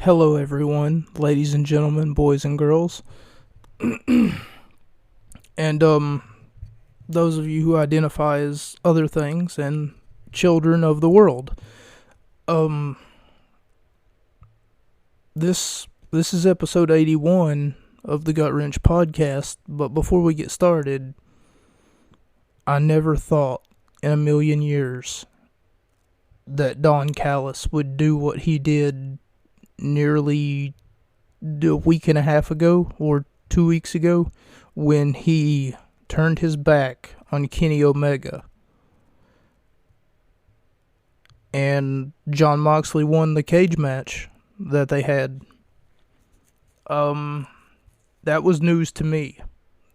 Hello, everyone, ladies and gentlemen, boys and girls, and those of you who identify as other things and children of the world. Um, this is episode 81 of the Gut Wrench podcast. But before we get started, I never thought in a million years that Don Callis would do what he did nearly a week and a half ago or 2 weeks ago when he turned his back on Kenny Omega and Jon Moxley won the cage match that they had. That was news to me.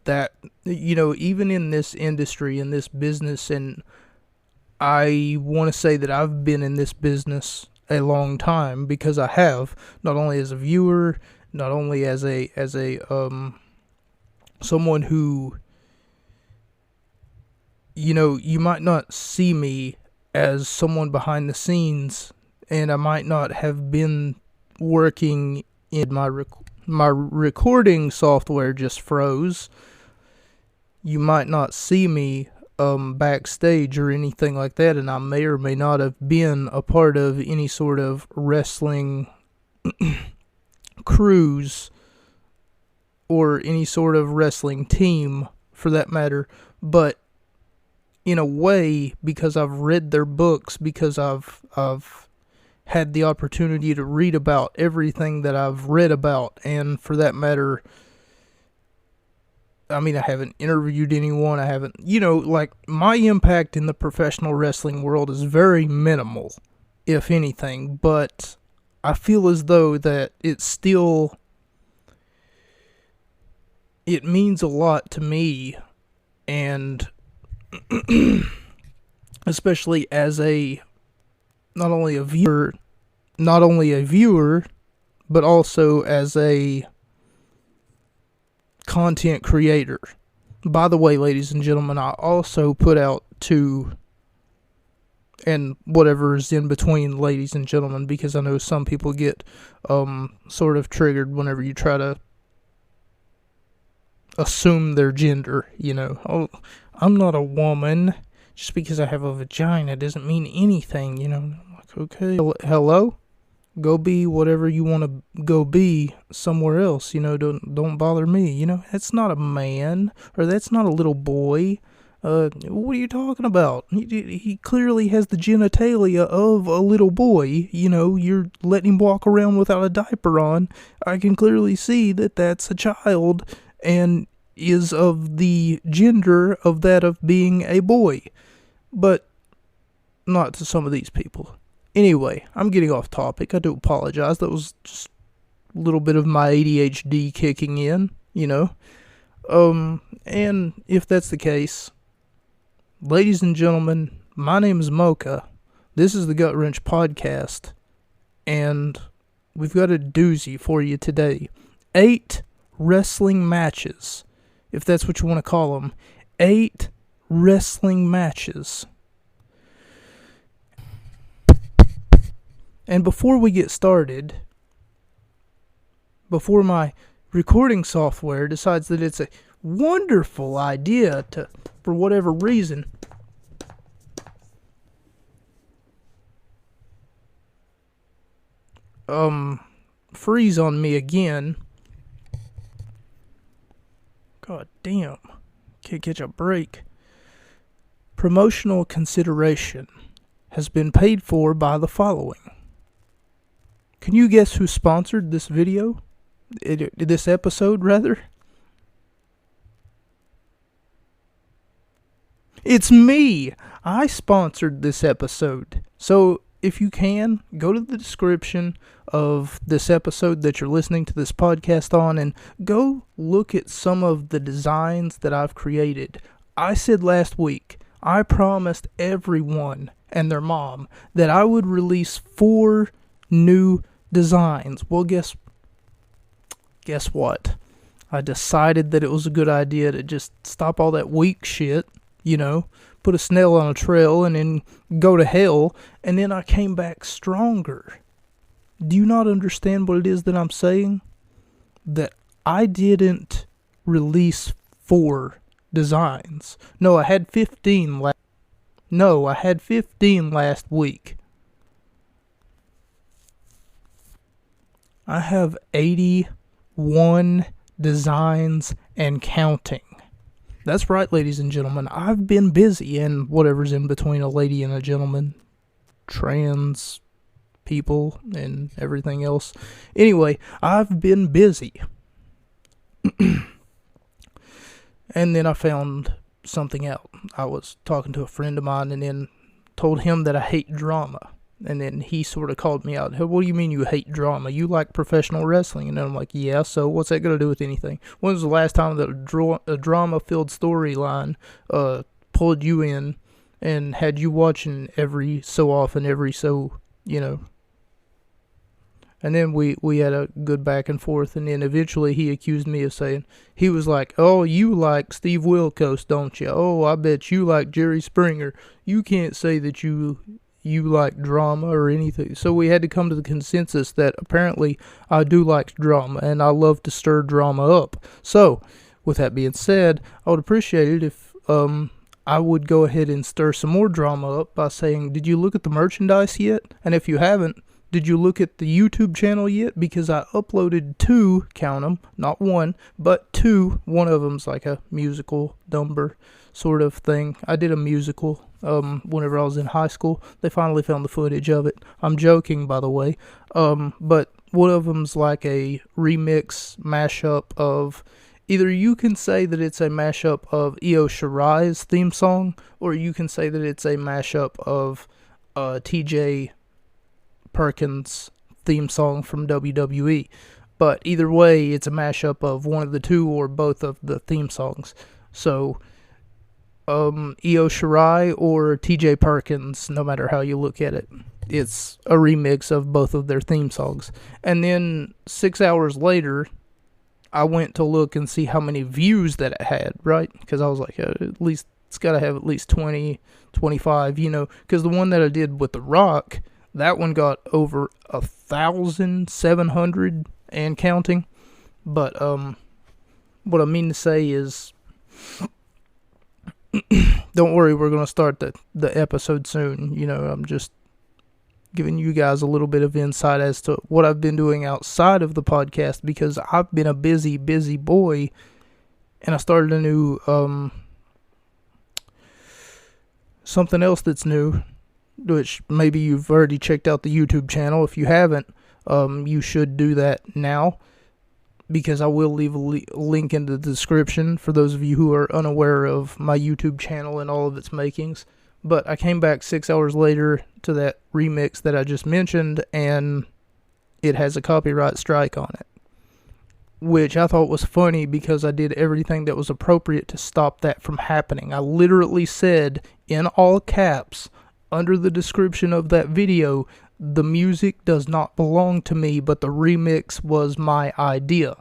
That, even in this industry, in this business, and I want to say that I've been in this business a long time because I have, not only as a viewer, not only as a someone who, you might not see me as someone behind the scenes, and I might not have been working in my recording software just froze. You might not see me backstage or anything like that, and I may or may not have been a part of any sort of wrestling cruise or any sort of wrestling team for that matter, but in a way, because I've read their books, because I've had the opportunity to read about everything that I've read about, and for that matter, I haven't interviewed anyone, I haven't, my impact in the professional wrestling world is very minimal, if anything, but I feel as though that it means a lot to me, and especially as not only a viewer, but also as a content creator. By the way, ladies and gentlemen, I also put out and whatever is in between ladies and gentlemen, because I know some people get sort of triggered whenever you try to assume their gender, Oh, I'm not a woman. Just because I have a vagina doesn't mean anything, I'm like, okay, hello? Go be whatever you want to go be somewhere else, don't bother me, that's not a man, or that's not a little boy. What are you talking about? He clearly has the genitalia of a little boy, you're letting him walk around without a diaper on. I can clearly see that that's a child, and is of the gender of that of being a boy. But not to some of these people. Anyway, I'm getting off topic. I do apologize. That was just a little bit of my ADHD kicking in, And if that's the case, ladies and gentlemen, my name is Mocha. This is the Gut Wrench podcast. And we've got a doozy for you today. 8 wrestling matches, if that's what you want to call them. 8 wrestling matches. And before we get started, before my recording software decides that it's a wonderful idea to, for whatever reason, freeze on me again. God damn. Can't catch a break. Promotional consideration has been paid for by the following. Can you guess who sponsored this video? This episode, rather? It's me! I sponsored this episode. So, if you can, go to the description of this episode that you're listening to this podcast on and go look at some of the designs that I've created. I said last week, I promised everyone and their mom that I would release 4 new designs. Well, guess what? I decided that it was a good idea to just stop all that weak shit, put a snail on a trail and then go to hell, and then I came back stronger. Do you not understand what it is that I'm saying? That I didn't release 4 designs. No, I had 15 last week. I have 81 designs and counting. That's right, ladies and gentlemen. I've been busy, and whatever's in between a lady and a gentleman, trans people, and everything else. Anyway, I've been busy. And then I found something out. I was talking to a friend of mine and then told him that I hate drama. And then he sort of called me out. What do you mean you hate drama? You like professional wrestling? And then I'm like, yeah, so what's that going to do with anything? When was the last time that a drama-filled storyline pulled you in and had you watching every so often, And then we had a good back and forth, and then eventually he accused me of saying, he was like, oh, you like Steve Wilkos, don't you? Oh, I bet you like Jerry Springer. You can't say that you like drama or anything. So we had to come to the consensus that apparently I do like drama, and I love to stir drama up. So, with that being said, I would appreciate it if I would go ahead and stir some more drama up by saying, did you look at the merchandise yet? And if you haven't, did you look at the YouTube channel yet? Because I uploaded 2, count them, not 1, but 2. One of them's like a musical number sort of thing. I did a musical whenever I was in high school. They finally found the footage of it. I'm joking, by the way. But one of them's like a remix mashup of, either you can say that it's a mashup of Io Shirai's theme song, or you can say that it's a mashup of TJ Perkins' theme song from WWE. But either way, it's a mashup of one of the 2 or both of the theme songs. So, Io Shirai or TJ Perkins, no matter how you look at it, it's a remix of both of their theme songs. And then 6 hours later, I went to look and see how many views that it had, right? Because I was like, at least it's got to have at least 20, 25, because the one that I did with The Rock, that one got over 1,700 and counting. But what I mean to say is, don't worry, we're going to start the episode soon. I'm just giving you guys a little bit of insight as to what I've been doing outside of the podcast, because I've been a busy boy, and I started a new something else that's new, which maybe you've already checked out the YouTube channel. If you haven't, you should do that now, because I will leave a link in the description for those of you who are unaware of my YouTube channel and all of its makings. But I came back 6 hours later to that remix that I just mentioned, and it has a copyright strike on it, which I thought was funny because I did everything that was appropriate to stop that from happening. I literally said, in all caps, under the description of that video, the music does not belong to me, but the remix was my idea.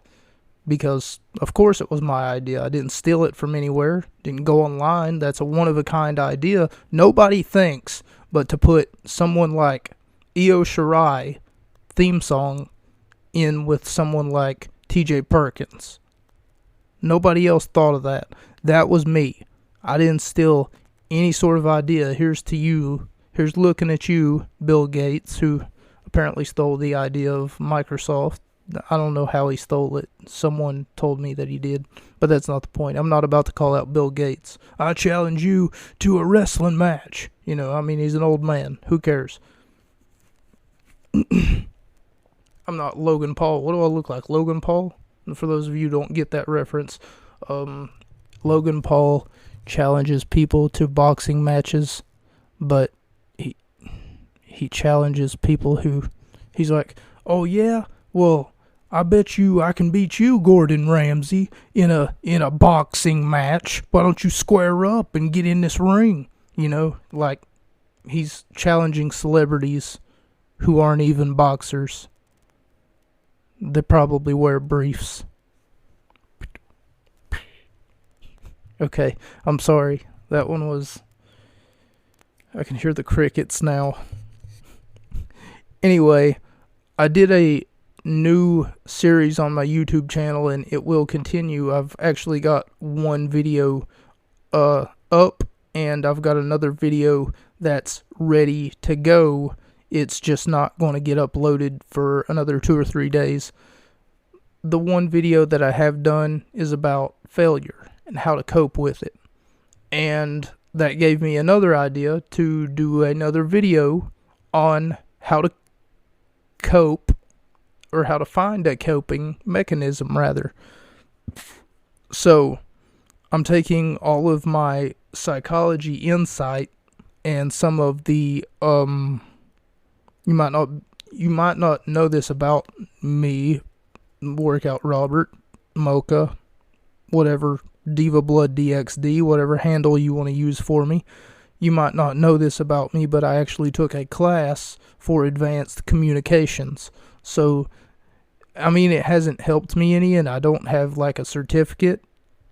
Because, of course, it was my idea. I didn't steal it from anywhere. Didn't go online. That's a one-of-a-kind idea. Nobody thinks but to put someone like Io Shirai theme song in with someone like TJ Perkins. Nobody else thought of that. That was me. I didn't steal any sort of idea. Here's to you. Here's looking at you, Bill Gates, who apparently stole the idea of Microsoft. I don't know how he stole it. Someone told me that he did, but that's not the point. I'm not about to call out Bill Gates. I challenge you to a wrestling match. He's an old man. Who cares? I'm not Logan Paul. What do I look like? Logan Paul? For those of you who don't get that reference, Logan Paul challenges people to boxing matches, but he challenges people who, he's like, oh yeah, well, I bet you I can beat you, Gordon Ramsay, in a boxing match. Why don't you square up and get in this ring? Like, he's challenging celebrities who aren't even boxers. They probably wear briefs. Okay, I'm sorry. That one was... I can hear the crickets now. Anyway, I did a new series on my YouTube channel, and it will continue. I've actually got one video up, and I've got another video that's ready to go. It's just not going to get uploaded for another 2 or 3 days. The one video that I have done is about failure and how to cope with it. And that gave me another idea to do another video on how to cope, or how to find a coping mechanism, rather. So, I'm taking all of my psychology insight and some of the, you might not know this about me, Workout Robert, Mocha, whatever, Diva Blood DXD, whatever handle you want to use for me. You might not know this about me, but I actually took a class for advanced communications. So, I mean, it hasn't helped me any, and I don't have like a certificate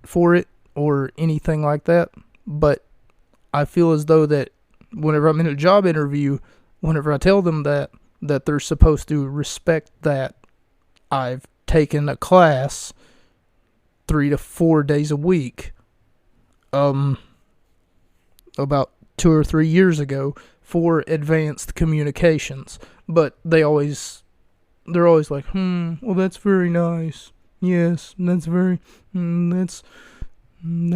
for it or anything like that. But I feel as though that whenever I'm in a job interview, whenever I tell them that they're supposed to respect that I've taken a class 3 to 4 days a week, about 2 or 3 years ago, for advanced communications. But they're always like, well, that's very nice. Yes, that's very, that's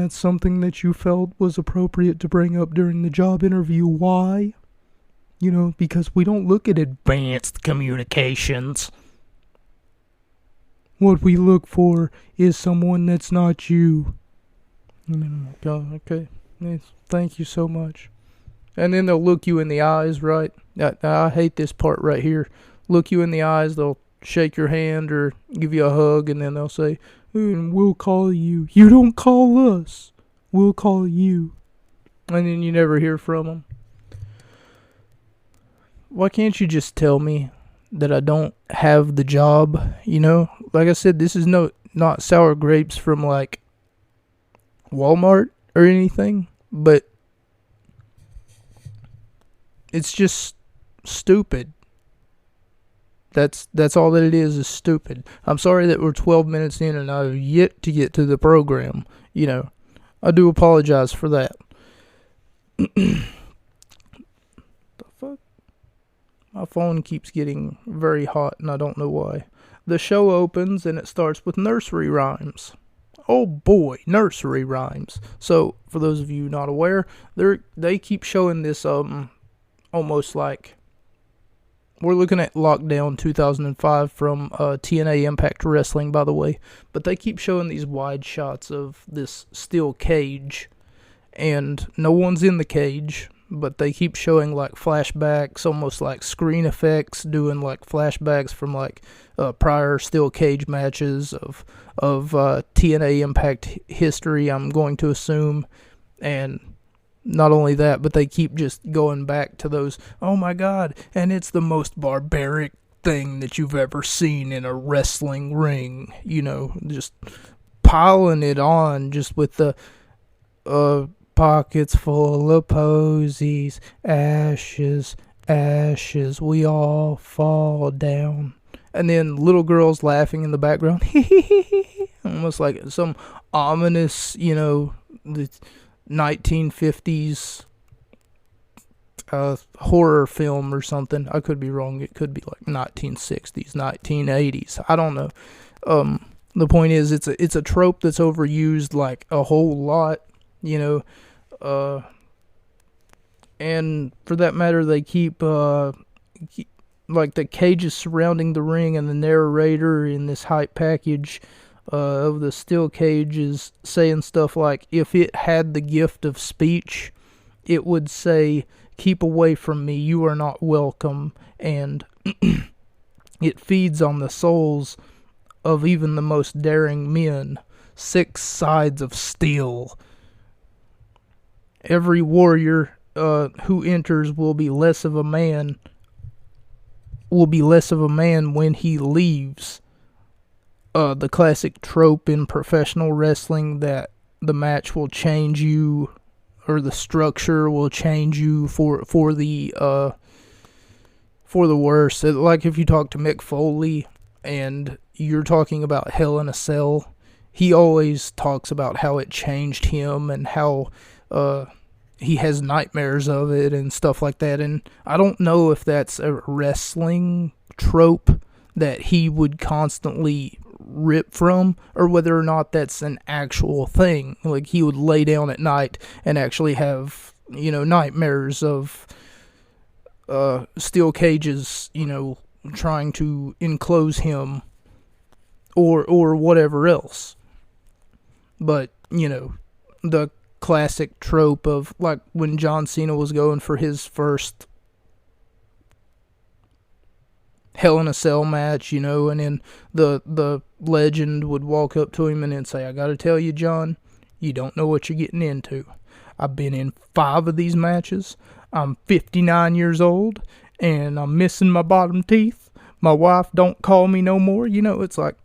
something that you felt was appropriate to bring up during the job interview. Why? Because we don't look at advanced communications. What we look for is someone that's not you. Okay, yes, thank you so much. And then they'll look you in the eyes, right? I hate this part right here. Look you in the eyes, they'll shake your hand or give you a hug, and then they'll say, we'll call you. You don't call us. We'll call you. And then you never hear from them. Why can't you just tell me that I don't have the job? Like I said, this is not sour grapes from like Walmart or anything, but it's just stupid. That's all that it is stupid. I'm sorry that we're 12 minutes in and I've yet to get to the program. I do apologize for that. The fuck? My phone keeps getting very hot and I don't know why. The show opens and it starts with nursery rhymes. Oh boy, nursery rhymes. So, for those of you not aware, they keep showing this almost like, we're looking at Lockdown 2005 from TNA Impact Wrestling, by the way. But they keep showing these wide shots of this steel cage. And no one's in the cage. But they keep showing like flashbacks, almost like screen effects, doing like flashbacks from like prior steel cage matches of TNA Impact history, I'm going to assume. And not only that, but they keep just going back to those, oh my god, and it's the most barbaric thing that you've ever seen in a wrestling ring. Just piling it on, just with the pockets full of posies, ashes, we all fall down. And then little girls laughing in the background, almost like some ominous, the 1950s horror film or something. I could be wrong. It could be like 1960s, 1980s. I don't know. The point is, it's a trope that's overused like a whole lot, and for that matter, they keep like the cages surrounding the ring, and the narrator in this hype package of the steel cage is saying stuff like, if it had the gift of speech, it would say, keep away from me, you are not welcome. And it feeds on the souls of even the most daring men. 6 sides of steel. Every warrior who enters will be less of a man when he leaves. The classic trope in professional wrestling that the match will change you, or the structure will change you for the for the worse. Like if you talk to Mick Foley and you're talking about Hell in a Cell, he always talks about how it changed him and how he has nightmares of it and stuff like that. And I don't know if that's a wrestling trope that he would constantly rip from, or whether or not that's an actual thing. Like he would lay down at night and actually have, nightmares of steel cages, trying to enclose him or whatever else. But, the classic trope of like when John Cena was going for his first Hell in a Cell match, and then the legend would walk up to him and then say, "I gotta tell you, John, you don't know what you're getting into. I've been in 5 of these matches. I'm 59 years old, and I'm missing my bottom teeth. My wife don't call me no more." It's like,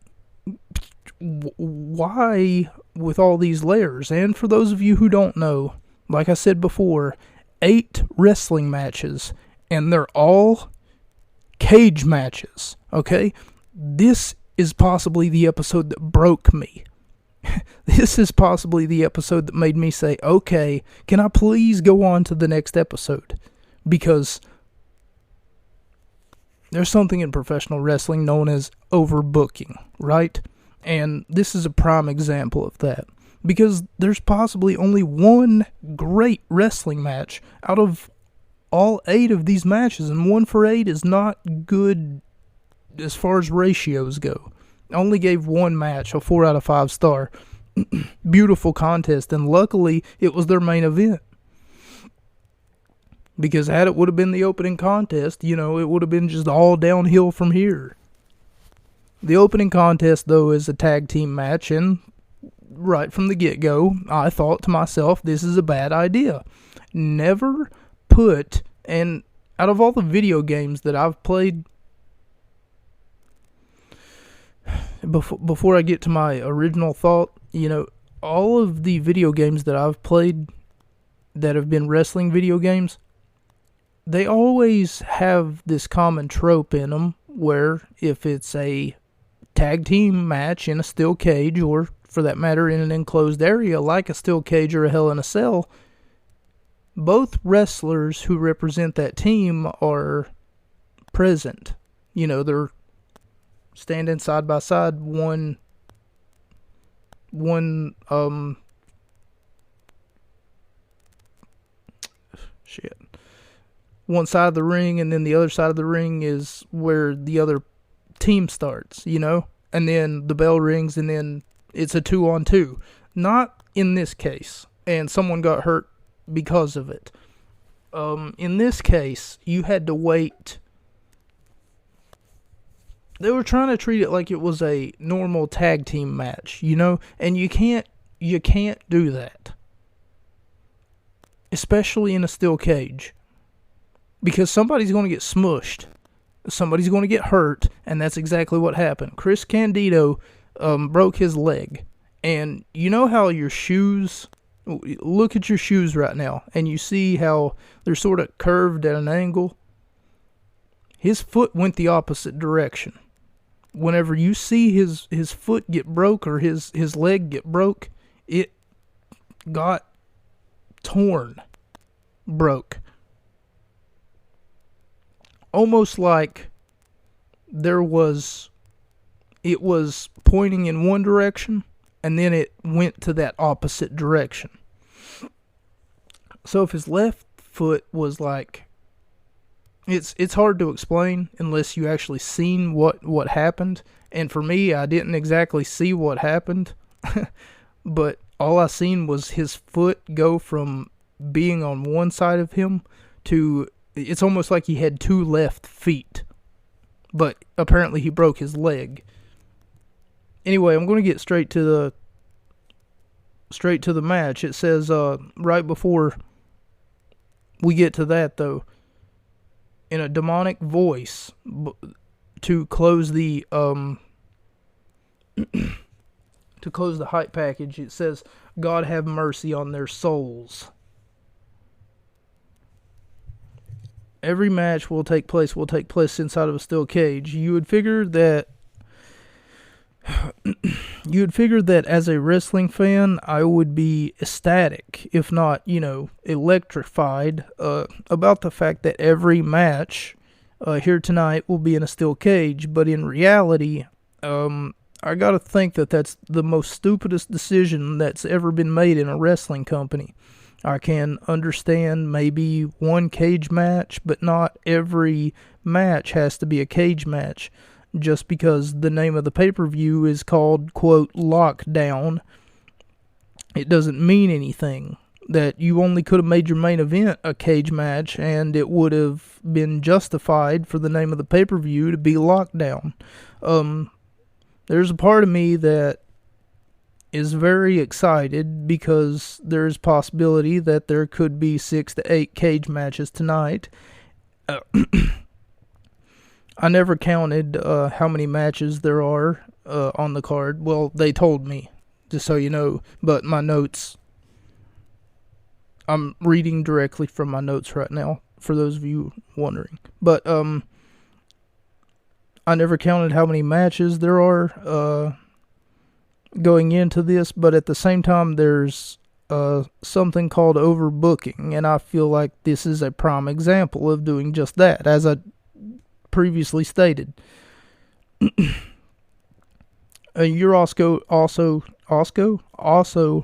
why with all these layers? And for those of you who don't know, like I said before, 8 wrestling matches, and they're all cage matches, okay? This is possibly the episode that broke me. This is possibly the episode that made me say, okay, can I please go on to the next episode? Because there's something in professional wrestling known as overbooking, right? And this is a prime example of that. Because there's possibly only one great wrestling match out of all 8 of these matches, and 1 for 8 is not good as far as ratios go. I only gave one match a 4 out of 5 star. Beautiful contest, and luckily it was their main event. Because had it would have been the opening contest, it would have been just all downhill from here. The opening contest, though, is a tag team match, and right from the get-go, I thought to myself, this is a bad idea. Never put, and out of all the video games that I've played, before I get to my original thought, all of the video games that I've played that have been wrestling video games, they always have this common trope in them where if it's a tag team match in a steel cage, or for that matter in an enclosed area like a steel cage or a Hell in a Cell, both wrestlers who represent that team are present. They're standing side by side, one side of the ring, and then the other side of the ring is where the other team starts, and then the bell rings, and then it's a 2-on-2. Not in this case, and someone got hurt because of it. In this case, you had to wait. They were trying to treat it like it was a normal tag team match, and you can't do that. Especially in a steel cage. Because somebody's going to get smushed. Somebody's going to get hurt, and that's exactly what happened. Chris Candido broke his leg. And you know how your shoes, look at your shoes right now, and you see how they're sort of curved at an angle? His foot went the opposite direction. Whenever you see his foot get broke, or his leg get broke, it got broke. Almost like it was pointing in one direction, and then it went to that opposite direction. So if his left foot was like, it's hard to explain unless you actually seen what happened. And for me, I didn't exactly see what happened, but all I seen was his foot go from being on one side of him to, it's almost like he had 2 left feet. But apparently he broke his leg. Anyway, I'm going to get straight to the match. It says right before we get to that, though, in a demonic voice, to close the hype package, it says, "God have mercy on their souls." every match will take place inside of a steel cage. You would figure that as a wrestling fan, I would be ecstatic, if not, electrified, about the fact that every match here tonight will be in a steel cage. But in reality, I gotta think that that's the most stupidest decision that's ever been made in a wrestling company. I can understand maybe one cage match, but not every match has to be a cage match. Just because the name of the pay-per-view is called, quote, Lockdown, it doesn't mean anything. That you only could have made your main event a cage match, and it would have been justified for the name of the pay-per-view to be Lockdown. There's a part of me that is very excited because there's possibility that there could be 6 to 8 cage matches tonight. I never counted how many matches there are on the card. Well, they told me, just so you know, but my notes, I'm reading directly from my notes right now, for those of you wondering. But I never counted how many matches there are going into this, but at the same time, there's something called overbooking, and I feel like this is a prime example of doing just that, as I previously stated. You're also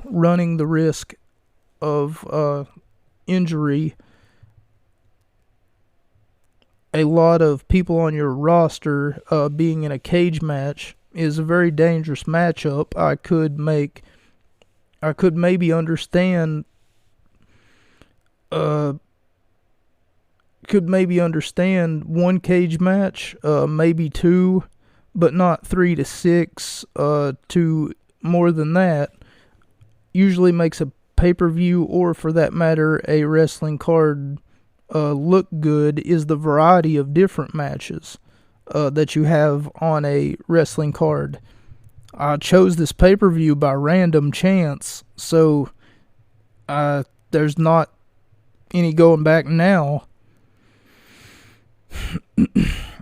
running the risk of injury. A lot of people on your roster being in a cage match is a very dangerous matchup. I could maybe understand one cage match, maybe 2, but not 3 to 6 to more than that. Usually makes a pay-per-view, or for that matter a wrestling card, look good, is the variety of different matches that you have on a wrestling card. I chose this pay-per-view by random chance, so there's not any going back now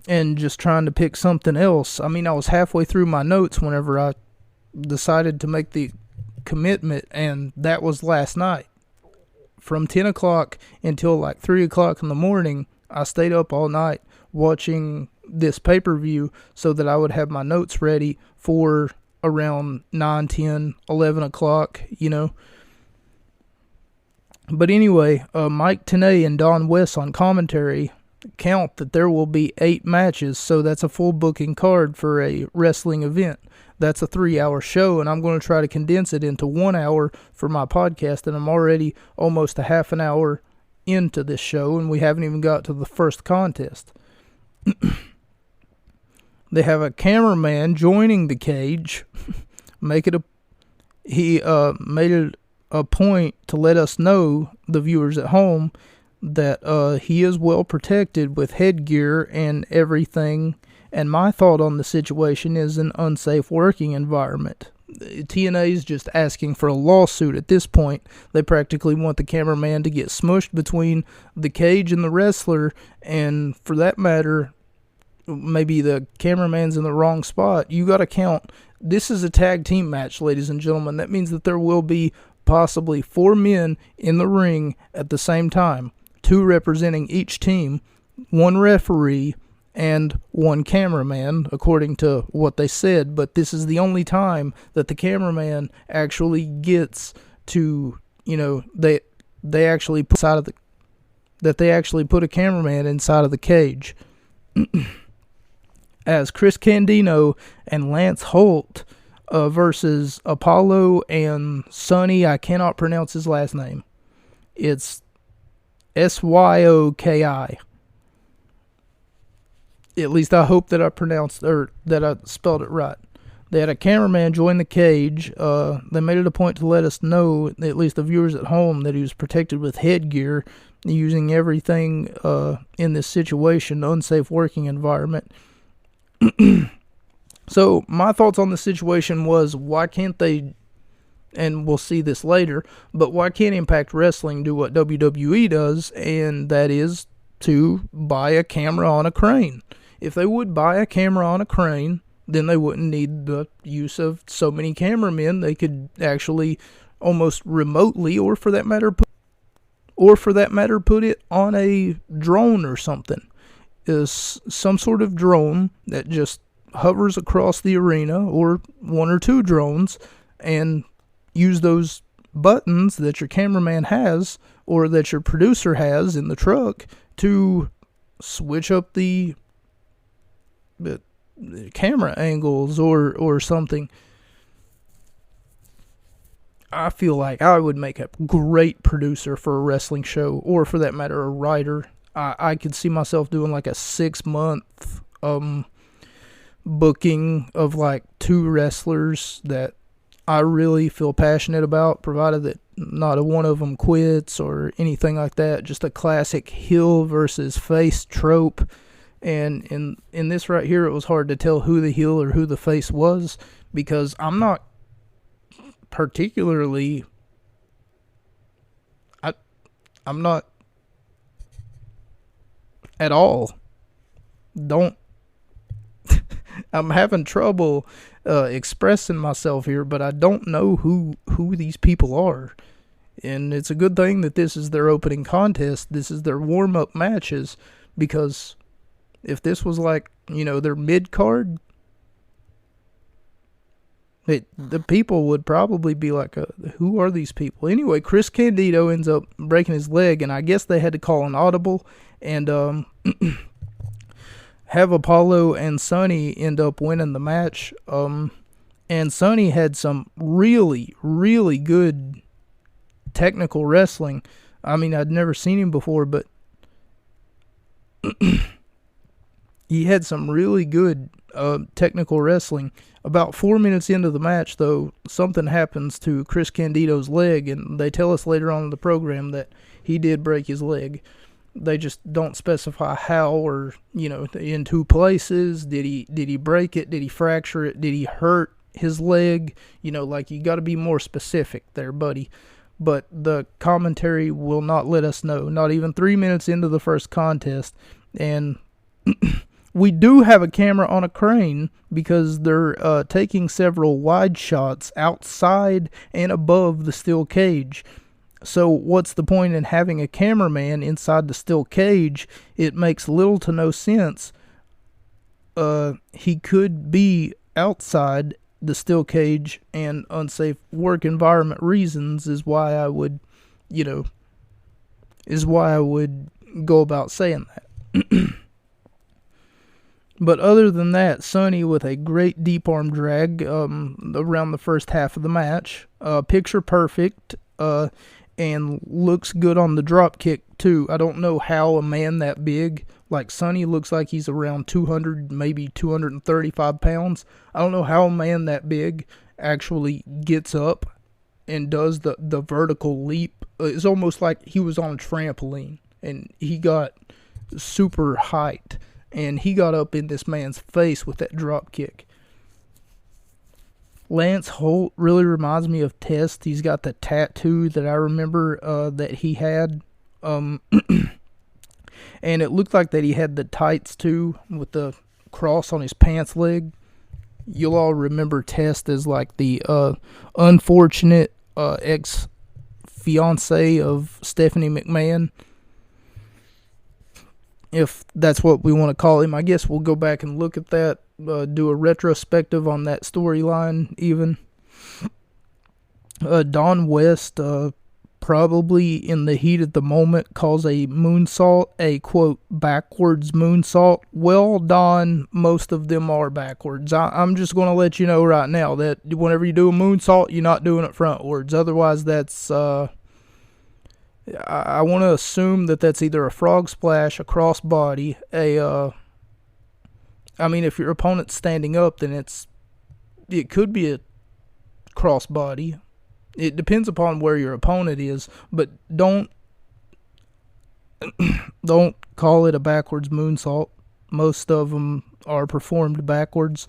and just trying to pick something else. I mean, I was halfway through my notes whenever I decided to make the commitment, and that was last night. From 10 o'clock until like 3 o'clock in the morning, I stayed up all night watching this pay-per-view so that I would have my notes ready for around 9, 10, 11 o'clock, But anyway, Mike Tenay and Don West on commentary count that there will be 8 matches, so that's a full booking card for a wrestling event. That's a 3-hour show, and I'm going to try to condense it into 1 hour for my podcast, and I'm already almost a half an hour into this show, and we haven't even got to the first contest. They have a cameraman joining the cage. He made it a point to let us know, the viewers at home, that he is well protected with headgear and everything. And my thought on the situation is an unsafe working environment. TNA is just asking for a lawsuit at this point. They practically want the cameraman to get smushed between the cage and the wrestler, and for that matter, maybe the cameraman's in the wrong spot. You got to count. This is a tag team match, ladies and gentlemen. That means that there will be possibly 4 men in the ring at the same time, 2 representing each team, 1 referee, and 1 cameraman, according to what they said. But this is the only time that the cameraman actually gets to, they actually put a cameraman inside of the cage. As Chris Candido and Lance Holt versus Apollo and Sonny, I cannot pronounce his last name. It's Syoki. At least I hope that I spelled it right. They had a cameraman join the cage. They made it a point to let us know, at least the viewers at home, that he was protected with headgear, using everything in this situation, unsafe working environment. So my thoughts on the situation was, why can't they, and we'll see this later, but why can't Impact Wrestling do what WWE does, and that is to buy a camera on a crane. If they would buy a camera on a crane, then they wouldn't need the use of so many cameramen. They could actually almost remotely, or for that matter, put it on a drone or something. Is some sort of drone that just hovers across the arena, or one or two drones, and use those buttons that your cameraman has or that your producer has in the truck to switch up the camera angles or something. I feel like I would make a great producer for a wrestling show, or for that matter, a writer. I could see myself doing like a 6-month booking of like 2 wrestlers that I really feel passionate about, provided that not a one of them quits or anything like that. Just a classic heel versus face trope. And in this right here, it was hard to tell who the heel or who the face was, because I'm not particularly... I'm not at all. I'm having trouble expressing myself here, but I don't know who these people are. And it's a good thing that this is their opening contest. This is their warm-up matches, because if this was like, their mid-card, the people would probably be like, who are these people? Anyway, Chris Candido ends up breaking his leg, and I guess they had to call an audible and have Apollo and Sonny end up winning the match. And Sonny had some really, really good technical wrestling. I mean, I'd never seen him before, but he had some really good technical wrestling. About 4 minutes into the match, though, something happens to Chris Candido's leg, and they tell us later on in the program that he did break his leg. They just don't specify how, or, in 2 places. Did he break it? Did he fracture it? Did he hurt his leg? Like, you got to be more specific there, buddy. But the commentary will not let us know, not even 3 minutes into the first contest. And we do have a camera on a crane, because they're taking several wide shots outside and above the steel cage. So what's the point in having a cameraman inside the steel cage? It makes little to no sense. He could be outside the steel cage, and unsafe work environment reasons is why I would go about saying that. But other than that, Sonny with a great deep arm drag around the first half of the match. Picture perfect, and looks good on the drop kick too. I don't know how a man that big, like Sonny, looks like he's around 200, maybe 235 pounds. I don't know how a man that big actually gets up and does the vertical leap. It's almost like he was on a trampoline and he got super height. And he got up in this man's face with that drop kick. Lance Holt really reminds me of Test. He's got the tattoo that I remember that he had. And it looked like that he had the tights too, with the cross on his pants leg. You'll all remember Test as like the unfortunate ex-fiance of Stephanie McMahon. If that's what we want to call him. I guess we'll go back and look at that, do a retrospective on that storyline even. Don West, probably in the heat of the moment, calls a moonsault a, quote, backwards moonsault. Well, Don, most of them are backwards. I'm just going to let you know right now that whenever you do a moonsault, you're not doing it frontwards. Otherwise, that's... I want to assume that that's either a frog splash, a crossbody, if your opponent's standing up, then it could be a crossbody. It depends upon where your opponent is, but don't call it a backwards moonsault. Most of them are performed backwards.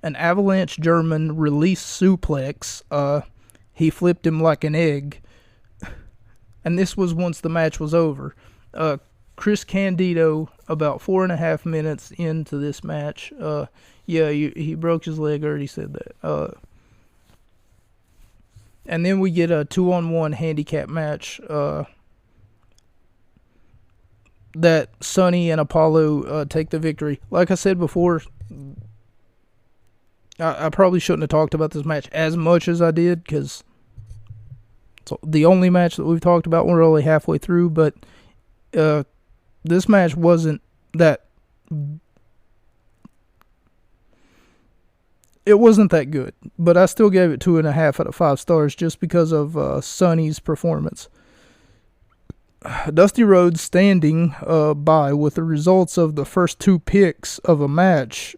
An avalanche German release suplex. He flipped him like an egg. And this was once the match was over. Chris Candido, about 4.5 minutes into this match, he broke his leg. I already said that. And then we get a 2-on-1 handicap match that Sonny and Apollo take the victory. Like I said before, I probably shouldn't have talked about this match as much as I did, because it's the only match that we've talked about. We're only halfway through, but this match wasn't that... It wasn't that good, but I still gave it 2.5 out of 5 stars just because of Sonny's performance. Dusty Rhodes standing by with the results of the first 2 picks of a match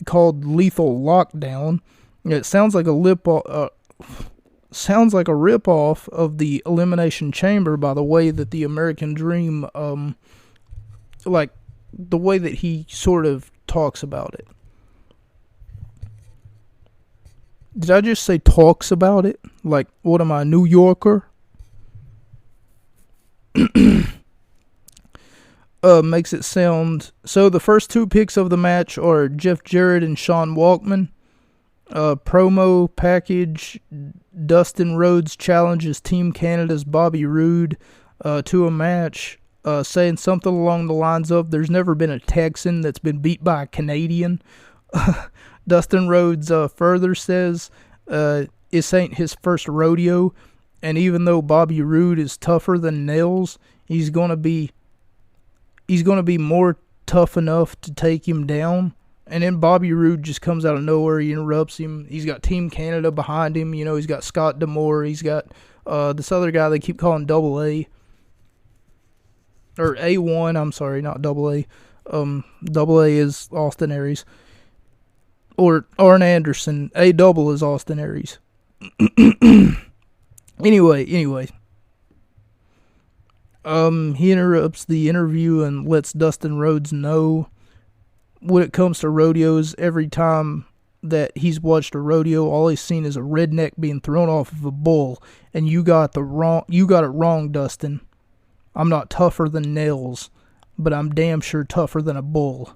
called Lethal Lockdown. It sounds like a rip-off of the Elimination Chamber by the way that the American Dream, like the way that he sort of talks about it. Did I just say talks about it? Like, what am I, a New Yorker? Makes it sound... So the first 2 picks of the match are Jeff Jarrett and Sean Walkman. Promo package, Dustin Rhodes challenges Team Canada's Bobby Roode to a match, saying something along the lines of, there's never been a Texan that's been beat by a Canadian. Dustin Rhodes further says this ain't his first rodeo, and even though Bobby Roode is tougher than nails, he's gonna be more tough enough to take him down. And then Bobby Roode just comes out of nowhere. He interrupts him. He's got Team Canada behind him. You know, he's got Scott D'Amore. He's got this other guy they keep calling Double A. Or A1, I'm sorry, not Double A. Double A is Austin Aries. Or Arn Anderson. A double is Austin Aries. Anyway. He interrupts the interview and lets Dustin Rhodes know when it comes to rodeos, every time that he's watched a rodeo, all he's seen is a redneck being thrown off of a bull. And you got it wrong, Dustin. I'm not tougher than nails, but I'm damn sure tougher than a bull.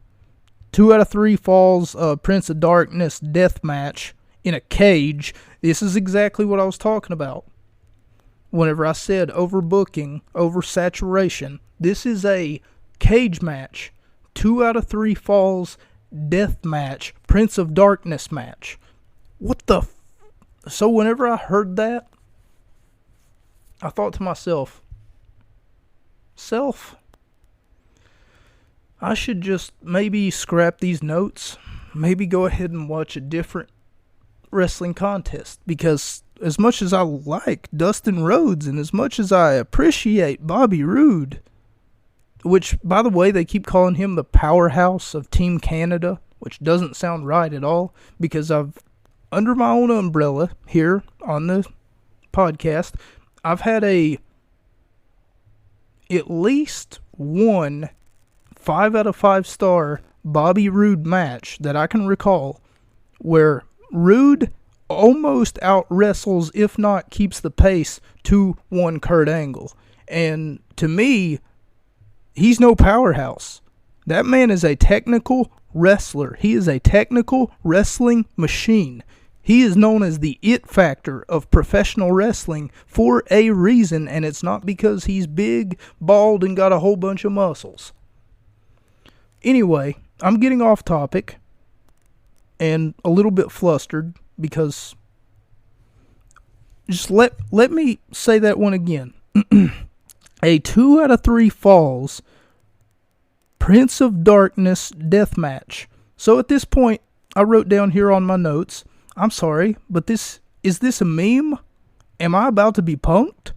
2 out of 3 falls, Prince of Darkness death match in a cage. This is exactly what I was talking about whenever I said overbooking, oversaturation. This is a cage match. 2 out of 3 falls death match, Prince of Darkness match. What the So whenever I heard that, I thought to myself, I should just maybe scrap these notes, maybe go ahead and watch a different wrestling contest, because as much as I like Dustin Rhodes and as much as I appreciate Bobby Roode, which, by the way, they keep calling him the powerhouse of Team Canada, which doesn't sound right at all, because under my own umbrella here on the podcast, I've had at least one 5 out of 5 star Bobby Roode match that I can recall where Roode almost out-wrestles, if not keeps the pace, to one Kurt Angle. And to me, he's no powerhouse. That man is a technical wrestler. He is a technical wrestling machine. He is known as the it factor of professional wrestling for a reason, and it's not because he's big, bald, and got a whole bunch of muscles. Anyway, I'm getting off topic and a little bit flustered because just let me say that one again. A 2 out of 3 falls Prince of Darkness death match. So at this point, I wrote down here on my notes, I'm sorry, but is this a meme? Am I about to be punked?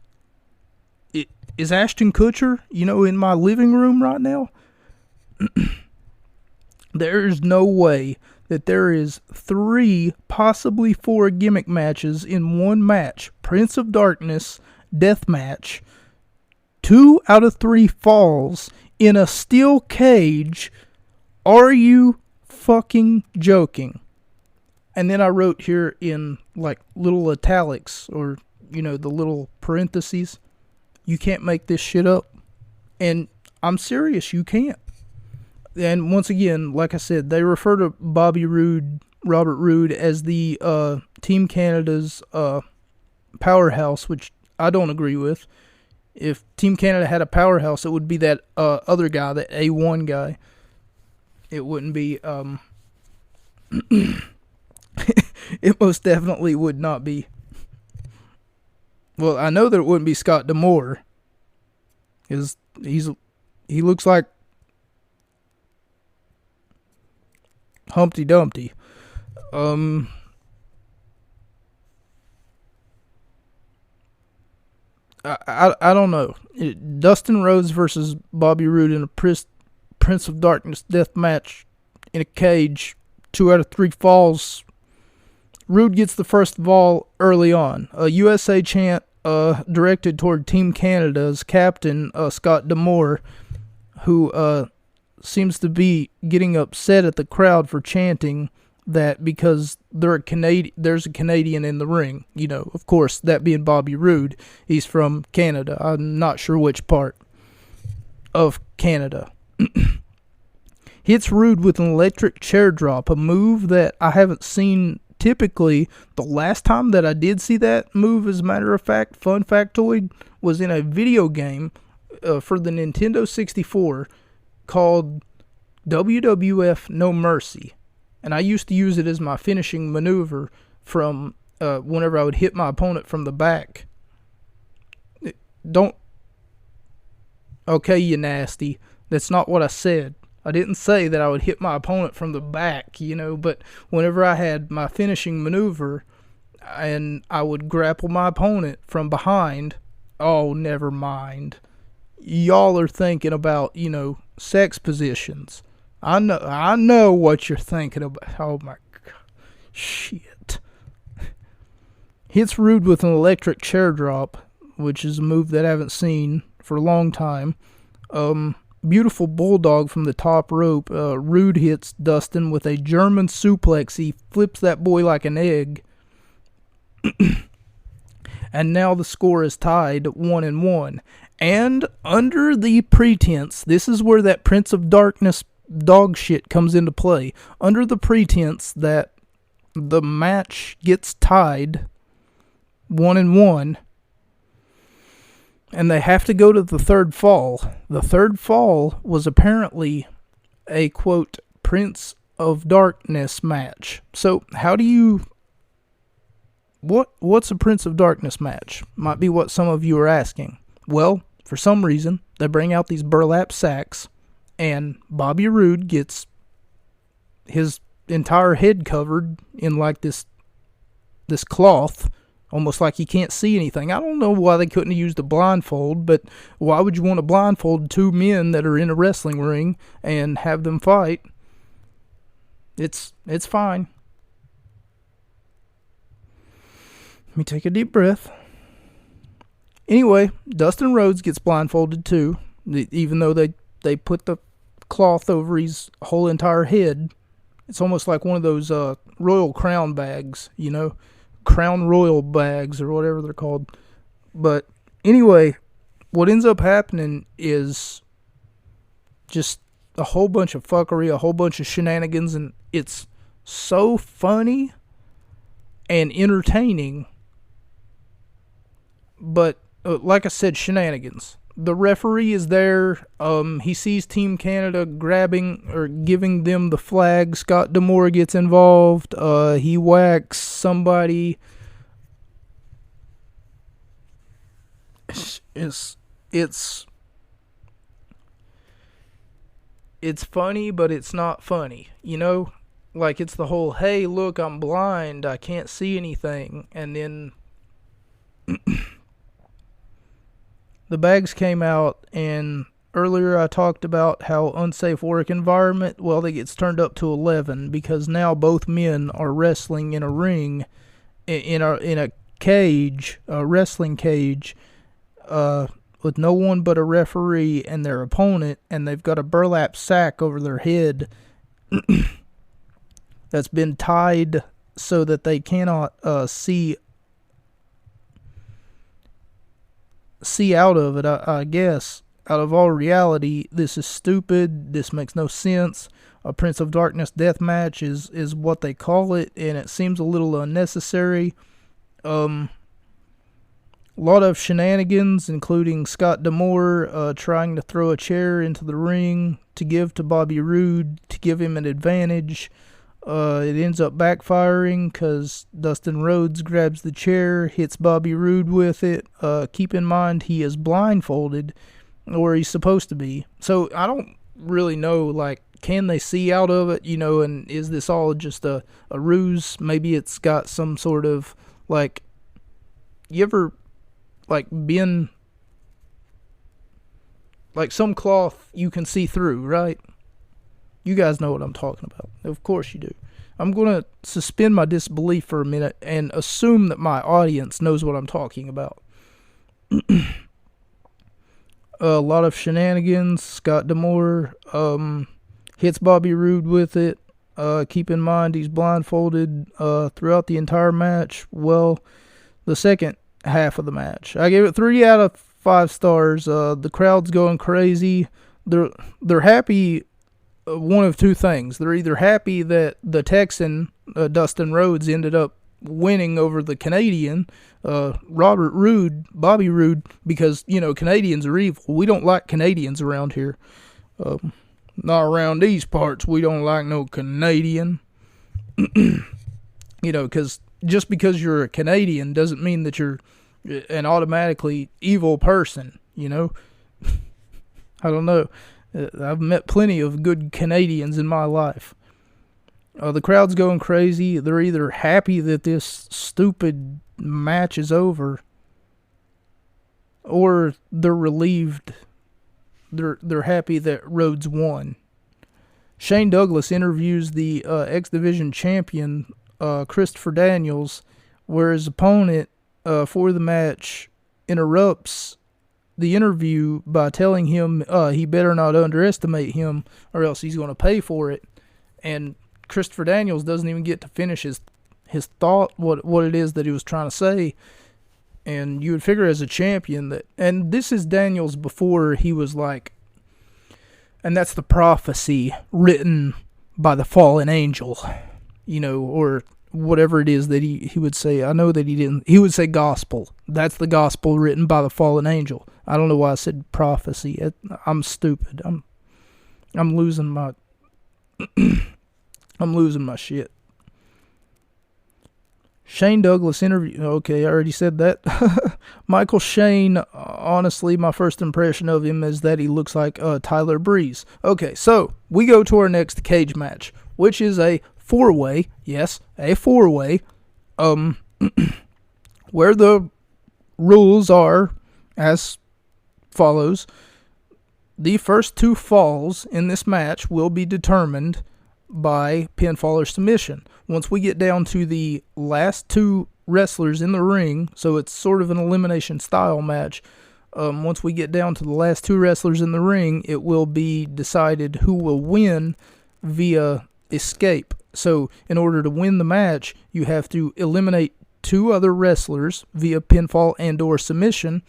Is Ashton Kutcher, in my living room right now? There's no way that there is 3, possibly 4 gimmick matches in one match. Prince of Darkness death match. 2 out of 3 falls in a steel cage. Are you fucking joking? And then I wrote here in like little italics, or the little parentheses, you can't make this shit up. And I'm serious, you can't. And once again, like I said, they refer to Robert Roode, as the Team Canada's powerhouse, which I don't agree with. If Team Canada had a powerhouse, it would be that other guy, that A1 guy. It wouldn't be. It most definitely would not be. Well, I know that it wouldn't be Scott D'Amore, because he looks like Humpty Dumpty. I don't know. Dustin Rhodes versus Bobby Roode in a Prince of Darkness death match in a cage. 2 out of 3 falls. Roode gets the first fall early on. A USA chant directed toward Team Canada's captain, Scott D'Amore, who seems to be getting upset at the crowd for chanting that because there's a Canadian in the ring. You know, of course, that being Bobby Roode. He's from Canada. I'm not sure which part of Canada. Hits Roode with an electric chair drop, a move that I haven't seen typically. The last time that I did see that move, as a matter of fact, fun factoid, was in a video game for the Nintendo 64 called WWF No Mercy. And I used to use it as my finishing maneuver from whenever I would hit my opponent from the back. Okay, you nasty. That's not what I said. I didn't say that I would hit my opponent from the back, but whenever I had my finishing maneuver and I would grapple my opponent from behind, oh, never mind. Y'all are thinking about, sex positions. I know what you're thinking about. Oh my God. Shit. Hits Roode with an electric chair drop, which is a move that I haven't seen for a long time. Beautiful bulldog from the top rope. Roode hits Dustin with a German suplex. He flips that boy like an egg. And now the score is tied 1-1. And under the pretense, this is where that Prince of Darkness dog shit comes into play. Under the pretense that the match gets tied 1-1, and they have to go to the third fall. The third fall was apparently a, quote, Prince of Darkness match. So how do you... What's a Prince of Darkness match? Might be what some of you are asking. Well, for some reason, they bring out these burlap sacks, and Bobby Roode gets his entire head covered in like this cloth, almost like he can't see anything. I don't know why they couldn't have used a blindfold, but why would you want to blindfold 2 men that are in a wrestling ring and have them fight? It's fine. Let me take a deep breath. Anyway, Dustin Rhodes gets blindfolded too, even though they put the cloth over his whole entire head. It's almost like one of those royal crown bags, Crown Royal bags or whatever they're called. But anyway, what ends up happening is just a whole bunch of fuckery, a whole bunch of shenanigans, and it's so funny and entertaining. But like I said, shenanigans. The referee is there. He sees Team Canada grabbing or giving them the flag. Scott D'Amore gets involved. He whacks somebody. It's funny, but it's not funny. Like it's the whole, hey, look, I'm blind. I can't see anything. And then the bags came out, and earlier I talked about how unsafe work environment. Well, it gets turned up to 11 because now both men are wrestling in a ring, in a cage, a wrestling cage, with no one but a referee and their opponent, and they've got a burlap sack over their head that's been tied so that they cannot see out of it, I guess. out of all reality, this is stupid. This makes no sense. A Prince of Darkness death match is what they call it, and it seems a little unnecessary. A lot of shenanigans, including Scott D'Amore trying to throw a chair into the ring to give to Bobby Roode to give him an advantage. It ends up backfiring because Dustin Rhodes grabs the chair, hits Bobby Roode with it. Keep in mind, he is blindfolded, or he's supposed to be. So I don't really know, like, can they see out of it, and is this all just a ruse? Maybe it's got some sort of, like, you ever, like, been, like, some cloth you can see through, right? You guys know what I'm talking about. Of course you do. I'm going to suspend my disbelief for a minute and assume that my audience knows what I'm talking about. A lot of shenanigans. Scott D'Amore hits Bobby Roode with it. Keep in mind he's blindfolded throughout the entire match. Well, the second half of the match, I gave it 3 out of 5 stars. The crowd's going crazy. They're happy. One of two things. They're either happy that the Texan, Dustin Rhodes, ended up winning over the Canadian, Bobby Roode, because, Canadians are evil. We don't like Canadians around here. Not around these parts. We don't like no Canadian. Because just because you're a Canadian doesn't mean that you're an automatically evil person, I don't know. I've met plenty of good Canadians in my life. The crowd's going crazy. They're either happy that this stupid match is over, or they're relieved. They're happy that Rhodes won. Shane Douglas interviews the X Division champion, Christopher Daniels, where his opponent for the match interrupts the interview by telling him he better not underestimate him or else he's going to pay for it. And Christopher Daniels doesn't even get to finish his thought, what it is that he was trying to say. And you would figure as a champion that, and this is Daniels before he was like, and that's the prophecy written by the fallen angel, or whatever it is that he would say. I know that he would say gospel. That's the gospel written by the fallen angel. I don't know why I said prophecy. I'm stupid. I'm losing my I'm losing my shit. Shane Douglas interview. Okay, I already said that. Michael Shane, honestly, my first impression of him is that he looks like Tyler Breeze. Okay, so we go to our next cage match, which is a 4-way. Yes, a 4-way. Where the rules are as follows. The first 2 falls in this match will be determined by pinfall or submission. Once we get down to the last 2 wrestlers in the ring, so it's sort of an elimination style match. Once we get down to the last 2 wrestlers in the ring, it will be decided who will win via escape. So in order to win the match, you have to eliminate 2 other wrestlers via pinfall and or submission.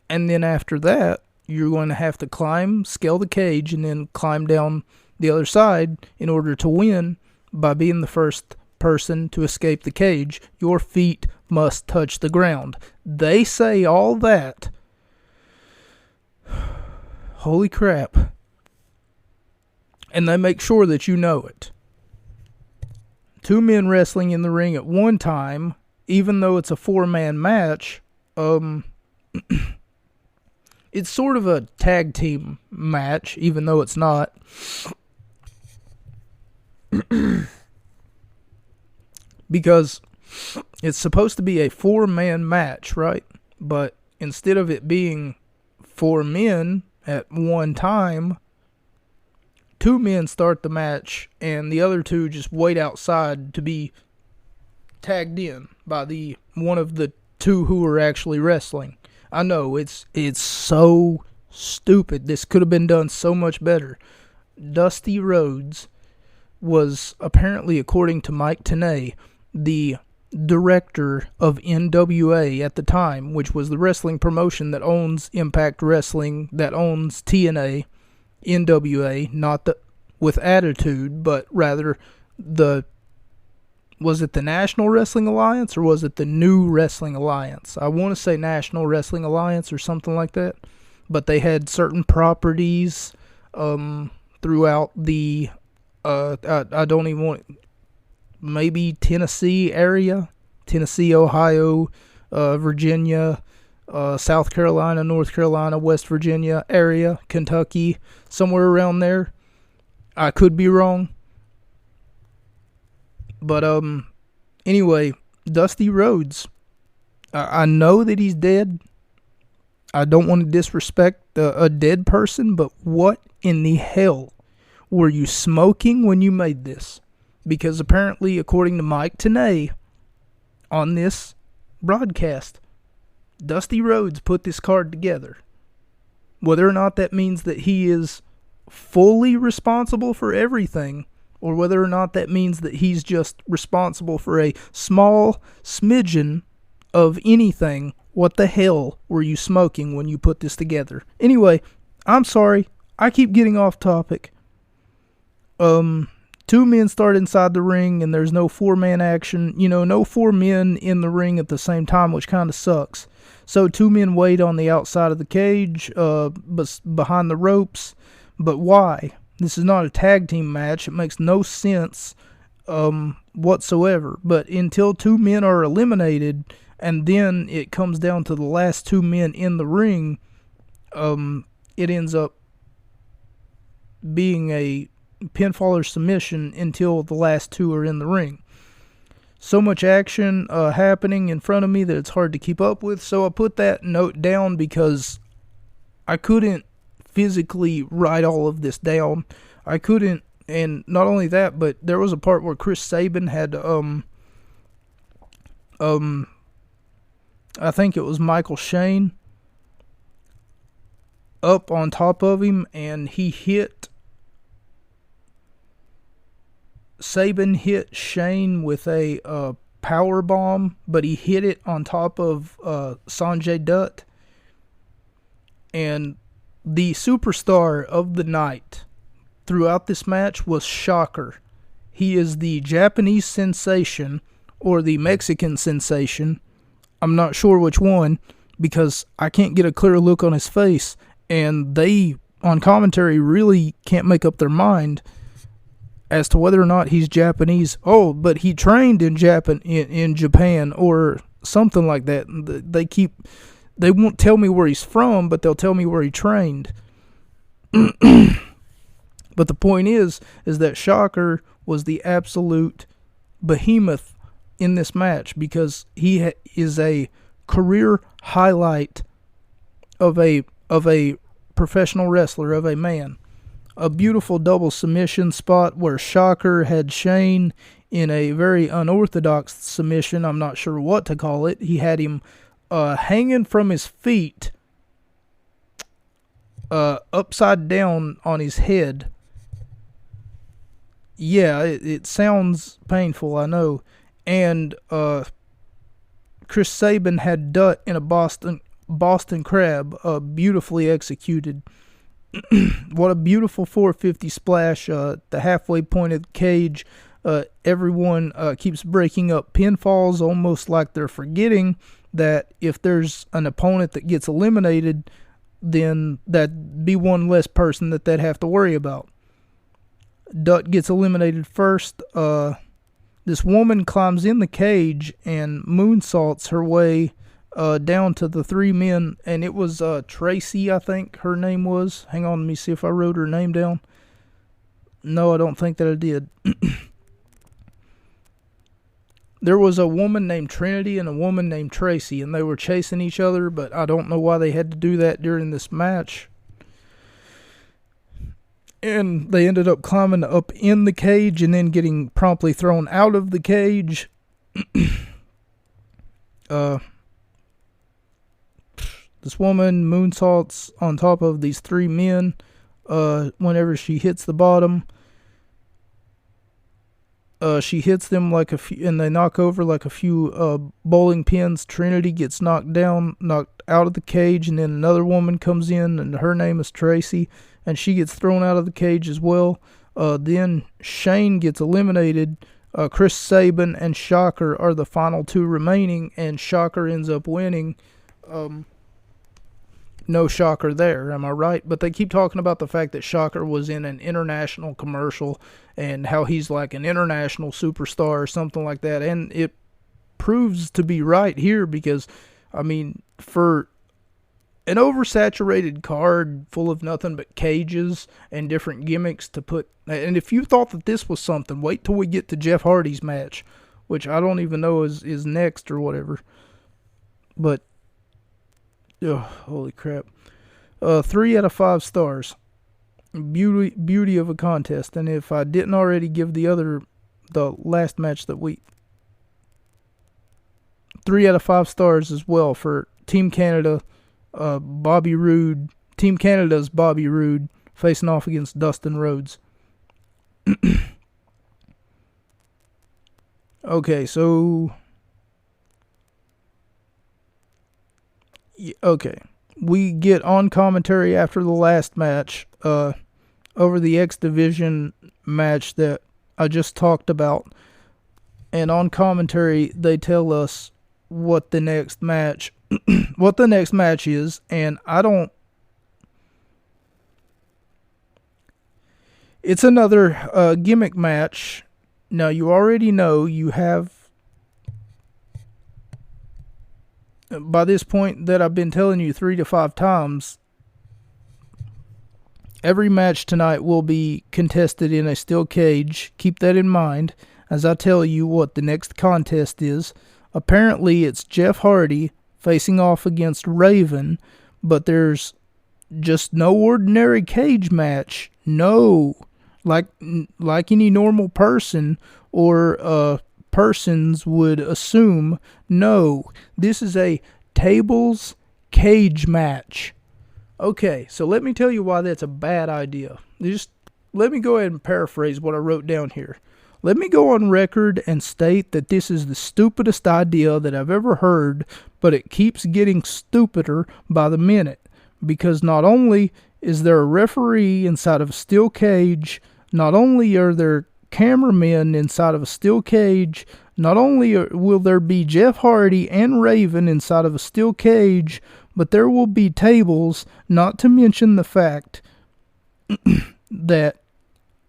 And then after that, you're going to have to scale the cage, and then climb down the other side in order to win by being the first person to escape the cage. Your feet must touch the ground. They say all that. Holy crap. And they make sure that you know it. 2 men wrestling in the ring at one time, even though it's a 4-man match, it's sort of a tag team match, even though it's not. Because it's supposed to be a 4-man match, right? But instead of it being 4 men at one time, 2 men start the match, and the other 2 just wait outside to be tagged in by the one of the 2 who are actually wrestling. I know, it's so stupid. This could have been done so much better. Dusty Rhodes was apparently, according to Mike Tenay, the director of NWA at the time, which was the wrestling promotion that owns Impact Wrestling, that owns TNA, NWA, not the with Attitude, but rather the was it the National Wrestling Alliance or was it the New Wrestling Alliance? I want to say National Wrestling Alliance or something like that. But they had certain properties throughout the I don't even want maybe Tennessee area, Tennessee, Ohio, Virginia, South Carolina, North Carolina, West Virginia area, Kentucky, somewhere around there. I could be wrong. But anyway, Dusty Rhodes. I know that he's dead. I don't want to disrespect a dead person, but what in the hell were you smoking when you made this? Because apparently, according to Mike Tenay, on this broadcast, Dusty Rhodes put this card together. Whether or not that means that he is fully responsible for everything, or whether or not that means that he's just responsible for a small smidgen of anything, what the hell were you smoking when you put this together? Anyway, I'm sorry, I keep getting off topic. Two men start inside the ring, and there's no four-man action. You know, no four men in the ring at the same time, which kind of sucks. So two men wait on the outside of the cage, behind the ropes. But why? This is not a tag team match. It makes no sense whatsoever. But until two men are eliminated, and then it comes down to the last two men in the ring, it ends up being a pinfall or submission until the last two are in the ring. So much action happening in front of me that it's hard to keep up with. So I put that note down because I couldn't physically write all of this down. I couldn't, and not only that, but there was a part where Chris Sabin had I think it was Michael Shane up on top of him, and Sabin hit Shane with a power bomb, but he hit it on top of Sanjay Dutt. And the superstar of the night throughout this match was Shocker. He is the Japanese sensation or the Mexican sensation. I'm not sure which one because I can't get a clear look on his face, and they on commentary really can't make up their mind as to whether or not he's Japanese. Oh, but he trained in Japan or something like that. They won't tell me where he's from, but they'll tell me where he trained. But the point is that Shocker was the absolute behemoth in this match because he is a career highlight of a professional wrestler, of a man. A beautiful double submission spot where Shocker had Shane in a very unorthodox submission. I'm not sure what to call it. He had him hanging from his feet, upside down on his head. Yeah, it sounds painful, I know. And Chris Sabin had Dutt in a Boston Crab, beautifully executed. What a beautiful 450 splash, the halfway point of the cage. Everyone keeps breaking up pinfalls, almost like they're forgetting that if there's an opponent that gets eliminated, then that'd be one less person that they'd have to worry about. Dutt gets eliminated first. This woman climbs in the cage and moonsaults her way down to the three men, and it was Tracy, I think her name was. Hang on, let me see if I wrote her name down. No, I don't think that I did. There was a woman named Trinity and a woman named Tracy, and they were chasing each other, but I don't know why they had to do that during this match. And they ended up climbing up in the cage and then getting promptly thrown out of the cage. This woman moonsaults on top of these three men whenever she hits the bottom. She hits them like a few, and they knock over like a few bowling pins. Trinity gets knocked out of the cage, and then another woman comes in, and her name is Tracy, and she gets thrown out of the cage as well. Then Shane gets eliminated. Chris Sabin and Shocker are the final two remaining, and Shocker ends up winning. No shocker there, am I right? But they keep talking about the fact that Shocker was in an international commercial and how he's like an international superstar or something like that. And it proves to be right here because, I mean, for an oversaturated card full of nothing but cages and different gimmicks to put... And if you thought that this was something, wait till we get to Jeff Hardy's match, which I don't even know is next or whatever. But... oh, holy crap. 3 out of 5 stars. Beauty of a contest. And if I didn't already give the last match that we... 3 out of 5 stars as well for Team Canada, Bobby Roode. Team Canada's Bobby Roode facing off against Dustin Rhodes. Okay, so... okay, we get on commentary after the last match over the X Division match that I just talked about, and on commentary they tell us what the next match is, and it's another gimmick match. Now you already know you have, by this point that I've been telling you 3 to 5 times, every match tonight will be contested in a steel cage. Keep that in mind as I tell you what the next contest is. Apparently it's Jeff Hardy facing off against Raven, but there's just no ordinary cage match. No, like any normal person or persons would assume. No, this is a tables cage match. Okay, so let me tell you why that's a bad idea. Just let me go ahead and paraphrase what I wrote down here. Let me go on record and state that this is the stupidest idea that I've ever heard, but it keeps getting stupider by the minute, because not only is there a referee inside of a steel cage, not only are there cameramen inside of a steel cage, not only will there be Jeff Hardy and Raven inside of a steel cage, but there will be tables, not to mention the fact that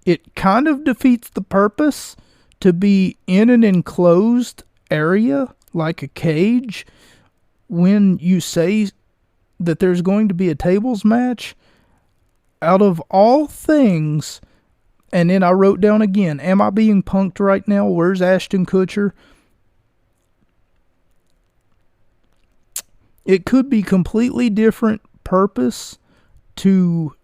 it kind of defeats the purpose to be in an enclosed area like a cage when you say that there's going to be a tables match. Out of all things... And then I wrote down again, am I being punked right now? Where's Ashton Kutcher? It could be completely different purpose to...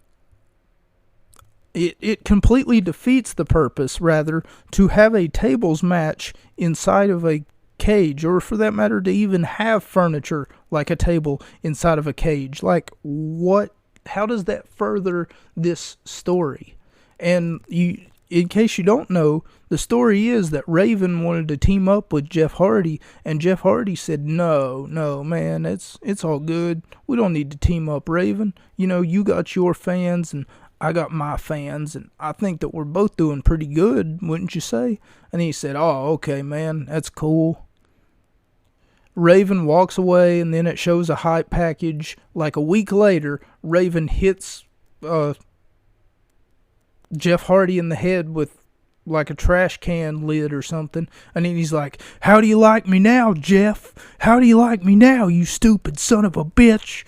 It completely defeats the purpose, rather, to have a tables match inside of a cage, or for that matter, to even have furniture like a table inside of a cage. Like, what? How does that further this story? And you, in case you don't know, the story is that Raven wanted to team up with Jeff Hardy, and Jeff Hardy said, no, man, it's all good. We don't need to team up, Raven. You know, you got your fans, and I got my fans, and I think that we're both doing pretty good, wouldn't you say? And he said, oh, okay, man, that's cool. Raven walks away, and then it shows a hype package. Like a week later, Raven hits... Jeff Hardy in the head with like a trash can lid or something, and then he's like, how do you like me now, Jeff? How do you like me now, you stupid son of a bitch?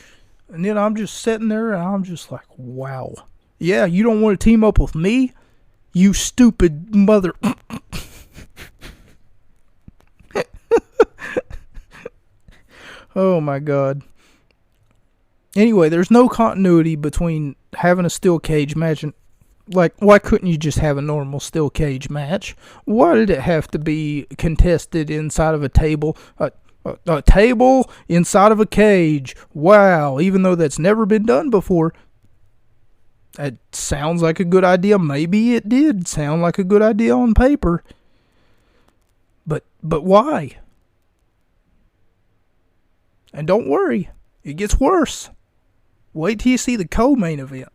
And then I'm just sitting there and I'm just like, wow. Yeah, you don't want to team up with me? You stupid mother... Oh my god. Anyway, there's no continuity between having a steel cage match and... Like, why couldn't you just have a normal steel cage match? Why did it have to be contested inside of a table? A table inside of a cage. Wow, even though that's never been done before. It sounds like a good idea. Maybe it did sound like a good idea on paper. But why? And don't worry, it gets worse. Wait till you see the co-main event.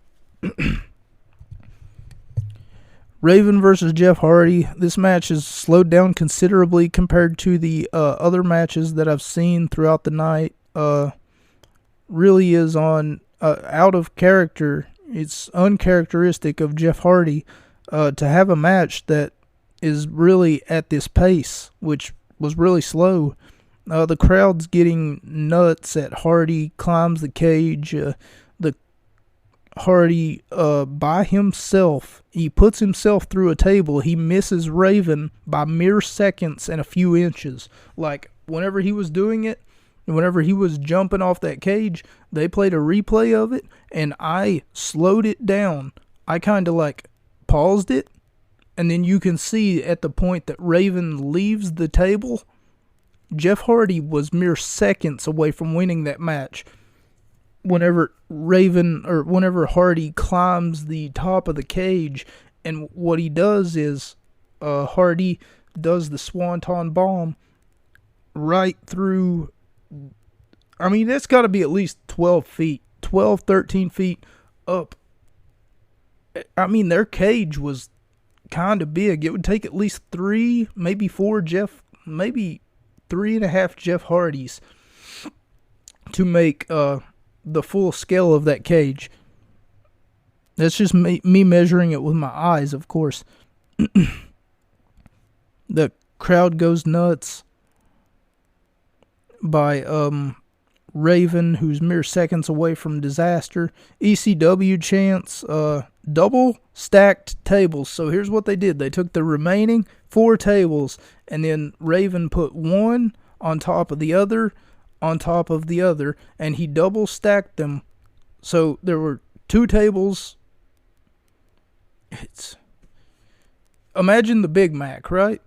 Raven versus Jeff Hardy. This match is slowed down considerably compared to the other matches that I've seen throughout the night. Really is on out of character. It's uncharacteristic of Jeff Hardy to have a match that is really at this pace, which was really slow. The crowd's getting nuts at Hardy climbs the cage. The Hardy by himself, he puts himself through a table. He misses Raven by mere seconds and a few inches. Like, whenever he was doing it, whenever he was jumping off that cage, they played a replay of it, and I slowed it down. I kind of like paused it, and then you can see at the point that Raven leaves the table, Jeff Hardy was mere seconds away from winning that match. Whenever Hardy climbs the top of the cage, and what he does is Hardy does the Swanton Bomb right through. I mean, that's got to be at least 12 feet, 12, 13 feet up. I mean, their cage was kind of big. It would take at least 3, maybe 4 maybe 3.5 Jeff Hardys to make the full scale of that cage. That's just me measuring it with my eyes, of course. The crowd goes nuts by Raven, who's mere seconds away from disaster. ECW chants, double stacked tables. So here's what they did. They took the remaining 4 tables, and then Raven put one on top of the other, and he double stacked them. So there were 2 tables. Imagine the Big Mac, right?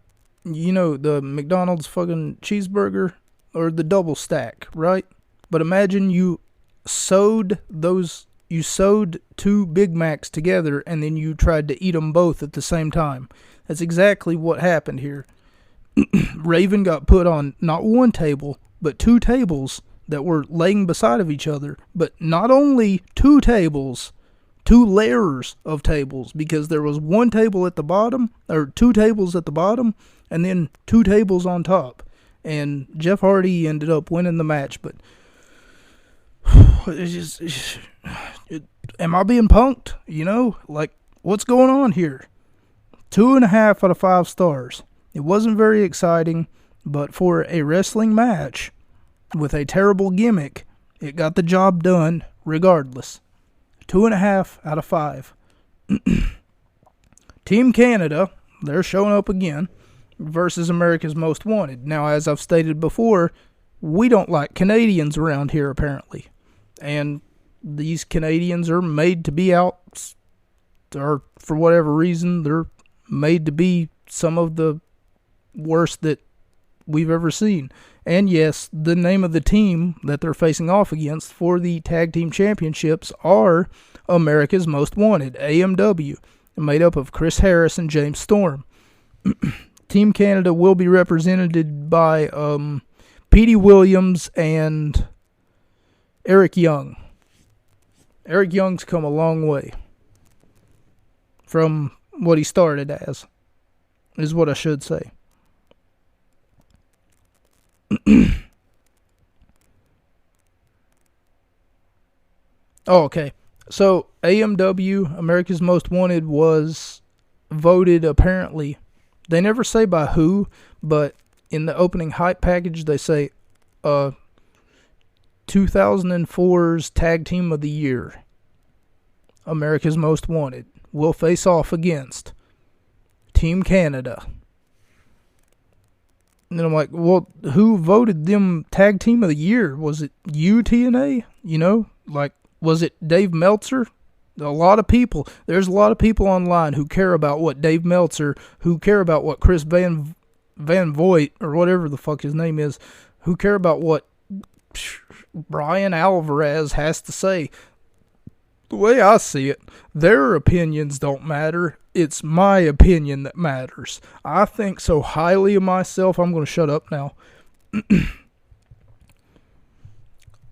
You know, the McDonald's fucking cheeseburger, or the double stack, right? But imagine you sewed 2 Big Macs together, and then you tried to eat them both at the same time. That's exactly what happened here. Raven got put on not 1 table, but 2 tables that were laying beside of each other. But not only 2 tables, 2 layers of tables, because there was 1 table at the bottom, or 2 tables at the bottom, and then 2 tables on top. And Jeff Hardy ended up winning the match, but am I being punked? You know, like, what's going on here? 2.5 out of 5 stars. It wasn't very exciting, but for a wrestling match with a terrible gimmick, it got the job done regardless. 2.5 out of 5. Team Canada, they're showing up again, versus America's Most Wanted. Now, as I've stated before, we don't like Canadians around here, apparently. And these Canadians are made to be out, or for whatever reason, they're made to be some of the worst that we've ever seen. And yes, the name of the team that they're facing off against for the Tag Team Championships are America's Most Wanted, AMW, made up of Chris Harris and James Storm. Team Canada will be represented by Petey Williams and Eric Young. Eric Young's come a long way from what he started as, is what I should say. Oh, okay. So, AMW, America's Most Wanted, was voted, apparently. They never say by who, but in the opening hype package, they say 2004's Tag Team of the Year. America's Most Wanted will face off against Team Canada. And then I'm like, well, who voted them Tag Team of the Year? Was it you, TNA? You know, like, was it Dave Meltzer? There's a lot of people online who care about what Dave Meltzer, who care about what Chris Van Voigt, or whatever the fuck his name is, who care about what Brian Alvarez has to say. The way I see it, their opinions don't matter. It's my opinion that matters. I think so highly of myself. I'm going to shut up now.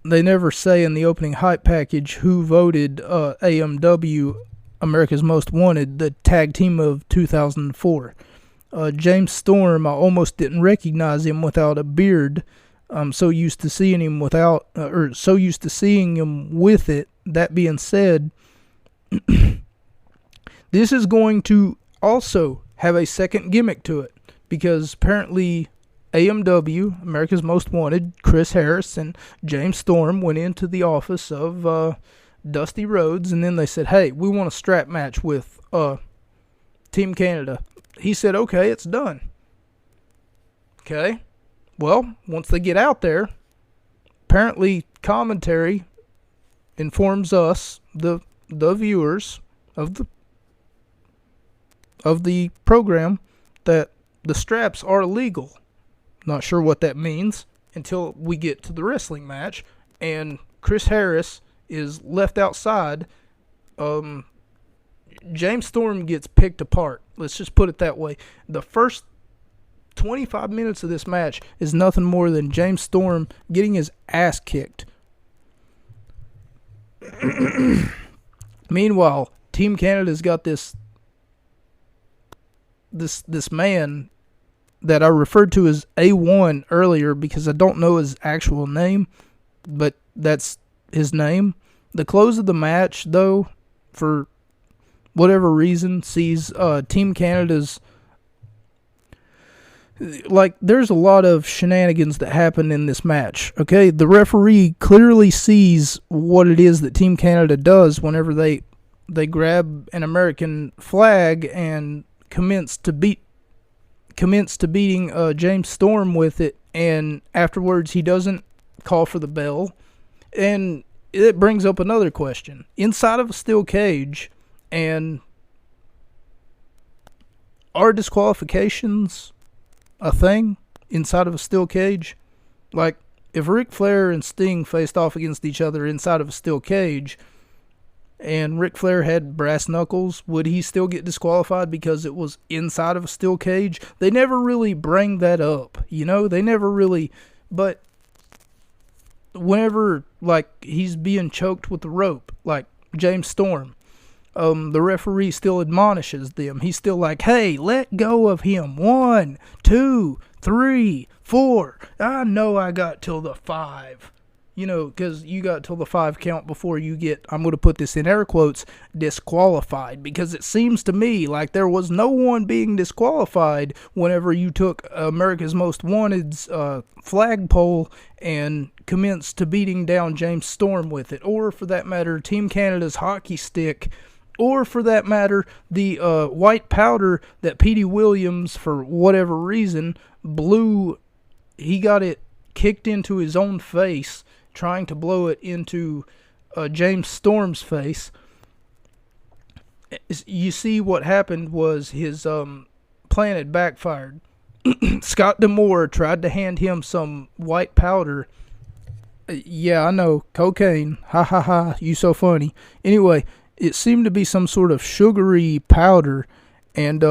They never say in the opening hype package who voted AMW, America's Most Wanted, the tag team of 2004. James Storm, I almost didn't recognize him without a beard. I'm so used to seeing him without, or so used to seeing him with it. That being said, this is going to also have a second gimmick to it, because apparently AMW, America's Most Wanted, Chris Harris and James Storm went into the office of Dusty Rhodes, and then they said, hey, we want a strap match with Team Canada. He said, okay, it's done. Okay. Well, once they get out there, apparently commentary informs us, the viewers of the program, that the straps are legal. Not sure what that means until we get to the wrestling match, and Chris Harris is left outside. James Storm gets picked apart. Let's just put it that way. The first 25 minutes of this match is nothing more than James Storm getting his ass kicked. Meanwhile, Team Canada's got this man that I referred to as A1 earlier because I don't know his actual name, but that's his name. The close of the match, though, for whatever reason, sees Team Canada's... Like, there's a lot of shenanigans that happen in this match, okay? The referee clearly sees what it is that Team Canada does whenever they grab an American flag and commence to beating James Storm with it, and afterwards he doesn't call for the bell. And it brings up another question. Inside of a steel cage, and are disqualifications a thing inside of a steel cage? Like, if Ric Flair and Sting faced off against each other inside of a steel cage, and Ric Flair had brass knuckles, would he still get disqualified because it was inside of a steel cage? They never really bring that up, you know? They never really... But whenever, like, he's being choked with the rope, like James Storm, the referee still admonishes them. He's still like, hey, let go of him. 1, 2, 3, 4. I know I got till the 5. You know, because you got till the 5 count before you get, I'm going to put this in air quotes, disqualified. Because it seems to me like there was no one being disqualified whenever you took America's Most Wanted's flagpole and commenced to beating down James Storm with it. Or, for that matter, Team Canada's hockey stick. Or, for that matter, the white powder that Petey Williams, for whatever reason, blew. He got it kicked into his own face, trying to blow it into James Storm's face. You see, what happened was his plan had backfired. Scott D'Amore tried to hand him some white powder. Yeah, I know, cocaine. Ha ha ha, you so funny. Anyway, it seemed to be some sort of sugary powder and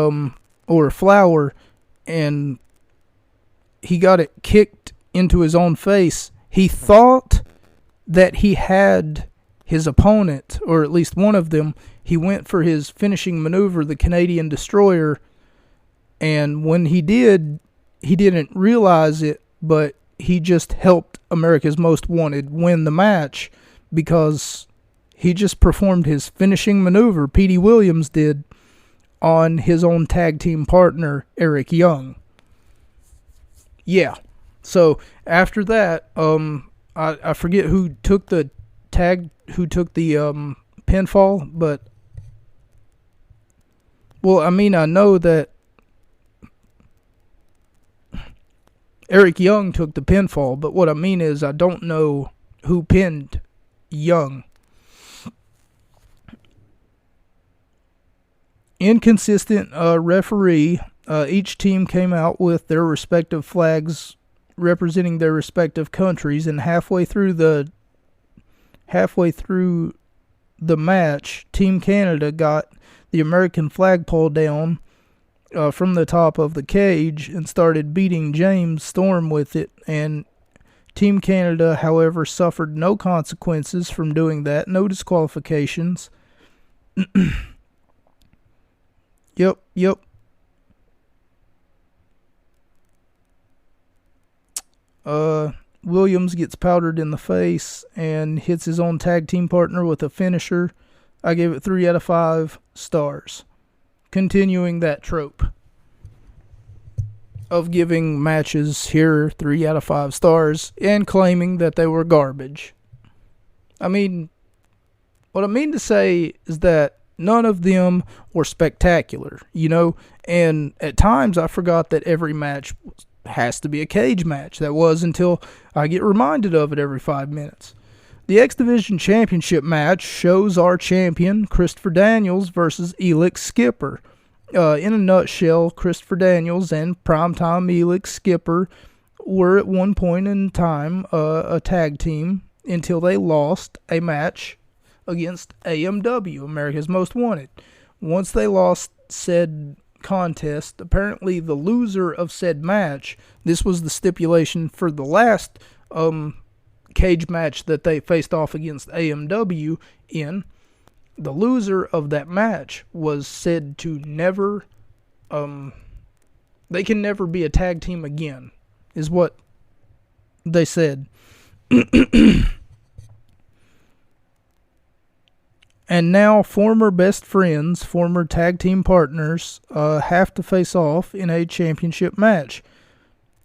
or flour, and he got it kicked into his own face. He thought that he had his opponent, or at least one of them. He went for his finishing maneuver, the Canadian Destroyer, and when he did, he didn't realize it, but he just helped America's Most Wanted win the match because he just performed his finishing maneuver, Petey Williams did, on his own tag team partner, Eric Young. Yeah. So after that, I forget who took the pinfall, but, well, I mean, I know that Eric Young took the pinfall, but what I mean is I don't know who pinned Young. Inconsistent referee. Each team came out with their respective flags representing their respective countries, and halfway through the match, Team Canada got the American flagpole down from the top of the cage and started beating James Storm with it. And Team Canada, however, suffered no consequences from doing that, no disqualifications. Yep. Williams gets powdered in the face and hits his own tag team partner with a finisher. I gave it 3 out of 5 stars. Continuing that trope of giving matches here 3 out of 5 stars and claiming that they were garbage. I mean, what I mean to say is that none of them were spectacular, and at times I forgot that every match has to be a cage match. That was until I get reminded of it every 5 minutes. The X Division Championship match shows our champion, Christopher Daniels, versus Elix Skipper. In a nutshell, Christopher Daniels and Primetime Elix Skipper were at one point in time a tag team until they lost a match against AMW, America's Most Wanted. Once they lost said contest, apparently the loser of said match, this was the stipulation for the last cage match that they faced off against AMW in, the loser of that match was said to never, they can never be a tag team again, is what they said. And now former best friends, former tag team partners, have to face off in a championship match.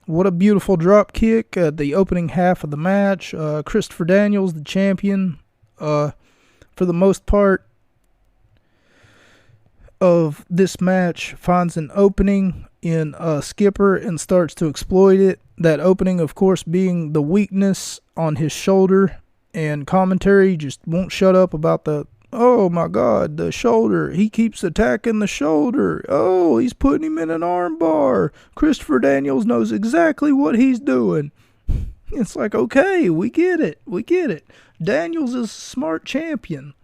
What a beautiful drop kick at the opening half of the match. Christopher Daniels, the champion, for the most part of this match, finds an opening in Skipper and starts to exploit it. That opening, of course, being the weakness on his shoulder, and commentary just won't shut up about oh my God, the shoulder. He keeps attacking the shoulder. Oh, he's putting him in an arm bar. Christopher Daniels knows exactly what he's doing. It's like, okay, we get it. Daniels is a smart champion.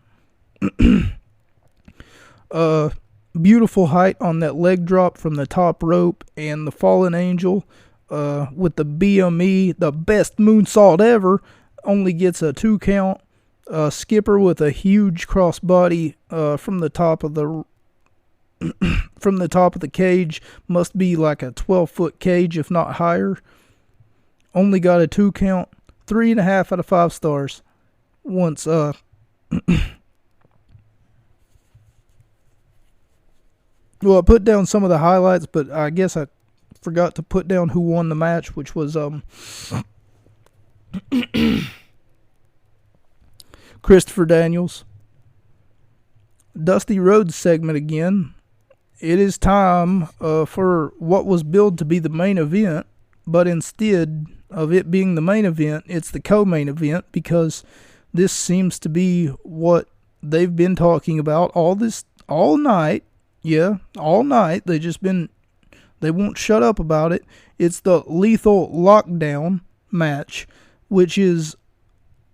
Beautiful height on that leg drop from the top rope, and the Fallen Angel with the BME, the best moonsault ever, only gets a 2 count. Skipper with a huge crossbody from the top of the cage, must be like a 12-foot cage if not higher. Only got a 2 count, 3.5 out of 5 stars. Once well, I put down some of the highlights, but I guess I forgot to put down who won the match, which was Christopher Daniels. Dusty Rhodes segment again. It is time for what was billed to be the main event, but instead of it being the main event, it's the co-main event, because this seems to be what they've been talking about all night. Yeah, all night. They won't shut up about it. It's the Lethal Lockdown match, which is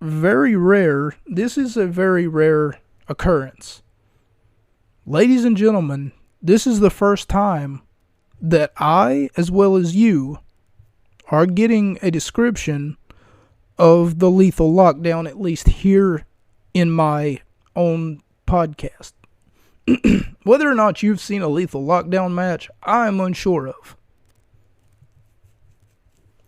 very rare. This is a very rare occurrence. Ladies and gentlemen, this is the first time that I, as well as you, are getting a description of the Lethal Lockdown, at least here in my own podcast. Whether or not you've seen a Lethal Lockdown match, I'm unsure of.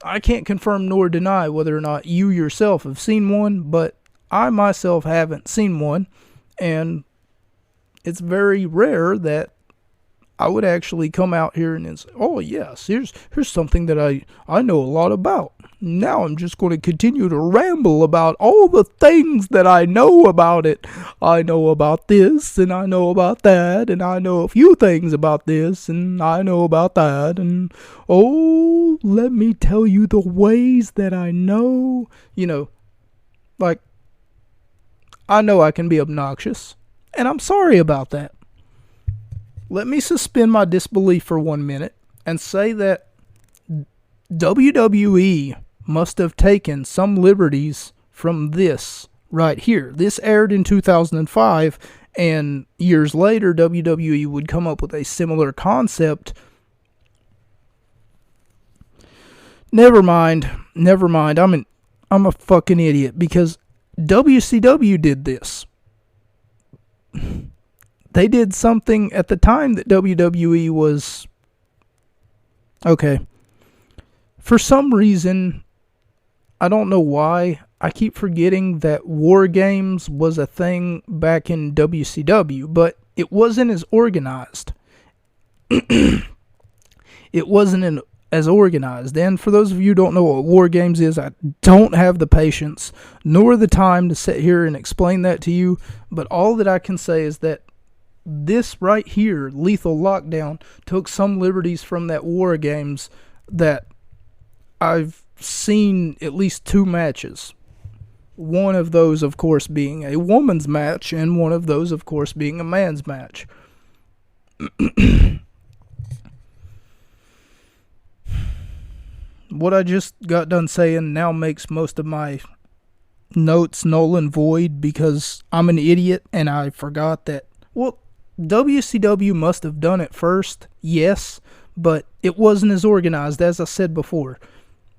I can't confirm nor deny whether or not you yourself have seen one, but I myself haven't seen one, and it's very rare that I would actually come out here and say, oh yes, here's something that I know a lot about. Now I'm just going to continue to ramble about all the things that I know about it. I know about this, and I know about that, and I know a few things about this, and I know about that, and oh, let me tell you the ways that I know. Like, I know I can be obnoxious, and I'm sorry about that. Let me suspend my disbelief for 1 minute and say that WWE must have taken some liberties from this right here. This aired in 2005, and years later, WWE would come up with a similar concept. Never mind. I'm a fucking idiot because WCW did this. They did something at the time that WWE was... Okay. For some reason, I don't know why, I keep forgetting that War Games was a thing back in WCW, but it wasn't as organized. It wasn't as organized. And for those of you who don't know what War Games is, I don't have the patience nor the time to sit here and explain that to you. But all that I can say is that this right here, Lethal Lockdown, took some liberties from that War Games that I've seen at least 2 matches. One of those, of course, being a woman's match, and one of those, of course, being a man's match. What I just got done saying now makes most of my notes null and void because I'm an idiot and I forgot that, well, WCW must have done it first, yes, but it wasn't as organized as I said before.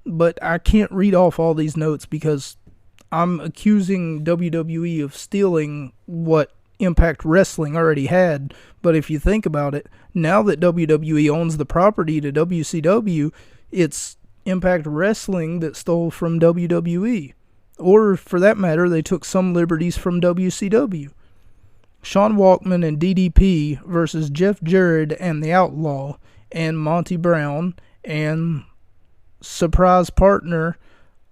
But I can't read off all these notes because I'm accusing WWE of stealing what Impact Wrestling already had. But if you think about it, now that WWE owns the property to WCW, it's Impact Wrestling that stole from WWE. Or, for that matter, they took some liberties from WCW. Sean Walkman and DDP versus Jeff Jarrett and the Outlaw and Monty Brown and surprise partner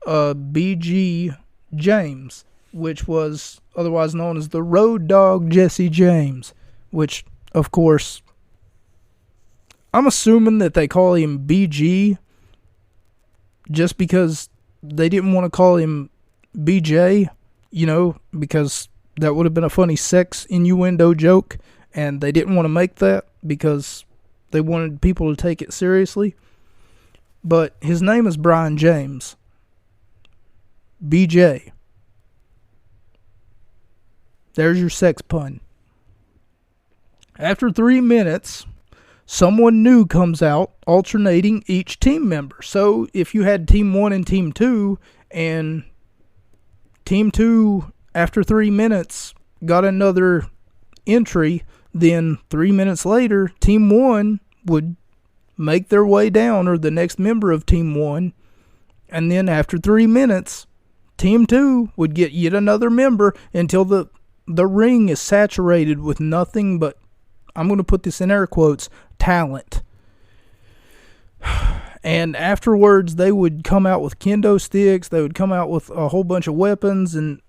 BG James, which was otherwise known as the Road Dogg Jesse James, which, of course, I'm assuming that they call him BG just because they didn't want to call him BJ, because that would have been a funny sex innuendo joke, and they didn't want to make that because they wanted people to take it seriously. But his name is Brian James. BJ. There's your sex pun. After 3 minutes, someone new comes out, alternating each team member. So if you had Team 1 and Team 2, and Team 2, after 3 minutes, got another entry, then 3 minutes later, Team 1 would make their way down, or the next member of Team 1, and then after 3 minutes, Team 2 would get yet another member until the ring is saturated with nothing but, I'm going to put this in air quotes, talent. And afterwards, they would come out with kendo sticks, they would come out with a whole bunch of weapons, and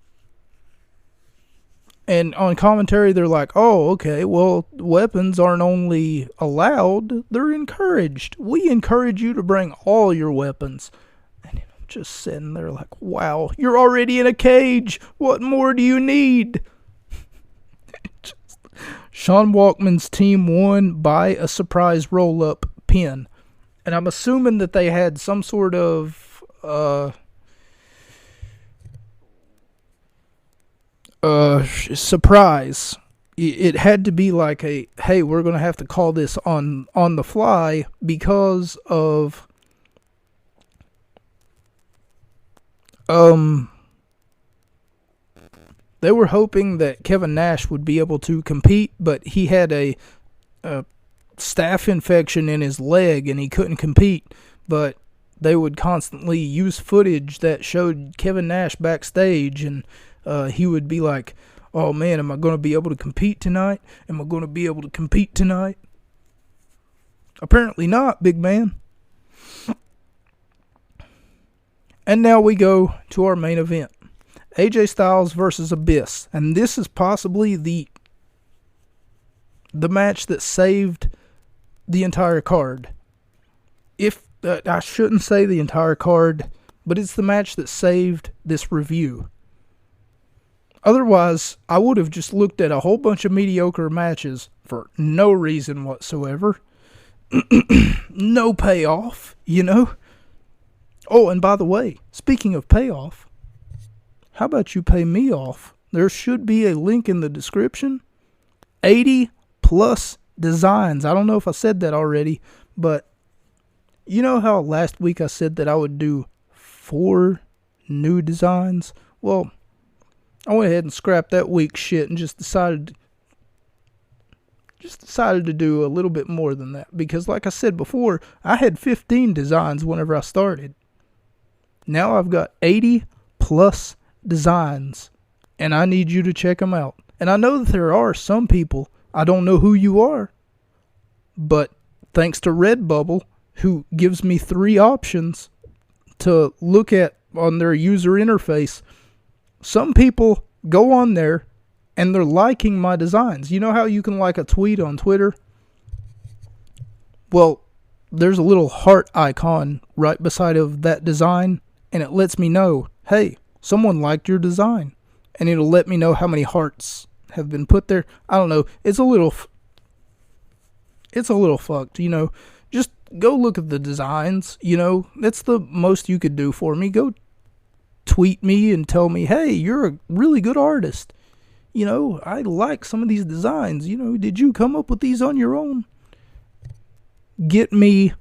on commentary, they're like, oh, okay, well, weapons aren't only allowed, they're encouraged. We encourage you to bring all your weapons. And I'm just sitting there like, wow, you're already in a cage. What more do you need? Sean Walkman's team won by a surprise roll-up pin. And I'm assuming that they had some sort of surprise. It had to be like a, hey, we're going to have to call this on the fly because of they were hoping that Kevin Nash would be able to compete, but he had a staph infection in his leg and he couldn't compete. But they would constantly use footage that showed Kevin Nash backstage, and he would be like, oh man, am I going to be able to compete tonight? Am I going to be able to compete tonight? Apparently not, big man. And now we go to our main event. AJ Styles versus Abyss. And this is possibly the match that saved the entire card. If I shouldn't say the entire card, but it's the match that saved this review. Otherwise, I would have just looked at a whole bunch of mediocre matches for no reason whatsoever. No payoff, Oh, and by the way, speaking of payoff, how about you pay me off? There should be a link in the description. 80 plus designs. I don't know if I said that already, but you know how last week I said that I would do 4 new designs? Well, I went ahead and scrapped that week's shit and just decided to do a little bit more than that. Because like I said before, I had 15 designs whenever I started. Now I've got 80 plus designs, and I need you to check them out. And I know that there are some people, I don't know who you are, but thanks to Redbubble, who gives me 3 options to look at on their user interface, some people go on there and they're liking my designs. You know how you can like a tweet on Twitter? Well, there's a little heart icon right beside of that design, and it lets me know, hey, someone liked your design. And it'll let me know how many hearts have been put there. I don't know. It's a little fucked, you know. Just go look at the designs, you know. That's the most you could do for me. Go tweet me and tell me, hey, you're a really good artist. You know, I like some of these designs. You know, did you come up with these on your own? Get me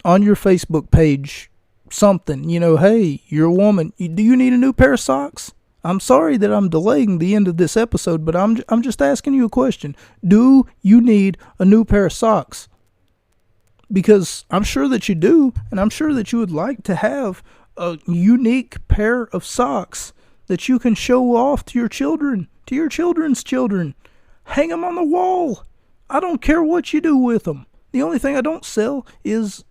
on your Facebook page something. You know, hey, you're a woman. Do you need a new pair of socks? I'm sorry that I'm delaying the end of this episode, but I'm just asking you a question. Do you need a new pair of socks? Because I'm sure that you do, and I'm sure that you would like to have a unique pair of socks that you can show off to your children, to your children's children. Hang them on the wall. I don't care what you do with them. The only thing I don't sell is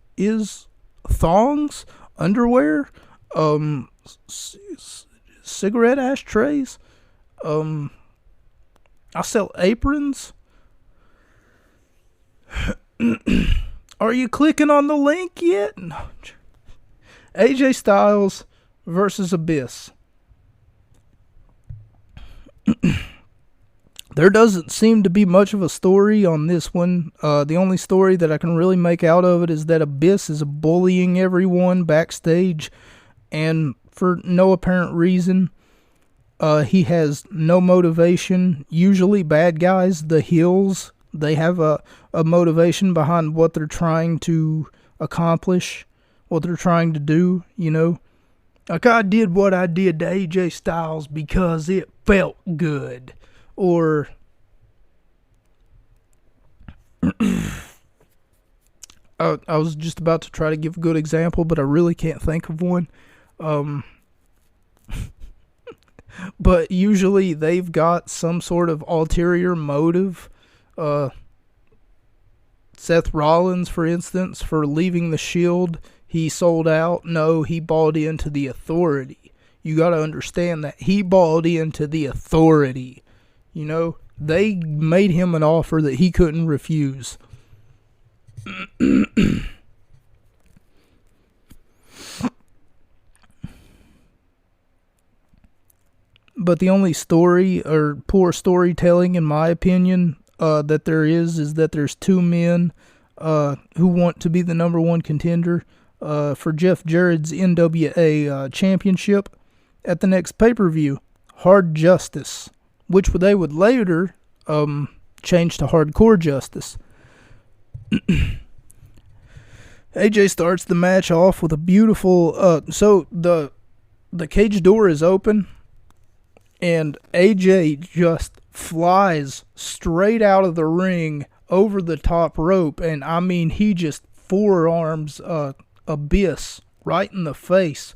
thongs, underwear, cigarette ashtrays. I sell aprons. Are you clicking on the link yet? No. AJ Styles versus Abyss. There doesn't seem to be much of a story on this one. The only story that I can really make out of it is that Abyss is bullying everyone backstage, and for no apparent reason. He has no motivation. Usually bad guys, the heels, they have a motivation behind what they're trying to accomplish, what they're trying to do, you know. Like, I did what I did to AJ Styles because it felt good. Or I was just about to try to give a good example, but I really can't think of one. But usually they've got some sort of ulterior motive. Seth Rollins, for instance, for leaving the Shield, he sold out. No, he bought into the Authority. You got to understand that. He bought into the Authority. You know, they made him an offer that he couldn't refuse. But the only story, or poor storytelling in my opinion, that there is that there's 2 men who want to be the number 1 contender for Jeff Jarrett's NWA championship at the next pay-per-view, Hard Justice, which they would later change to Hardcore Justice. AJ starts the match off with a beautiful... so the cage door is open, and AJ just flies straight out of the ring over the top rope, and I mean, he just forearms Abyss right in the face.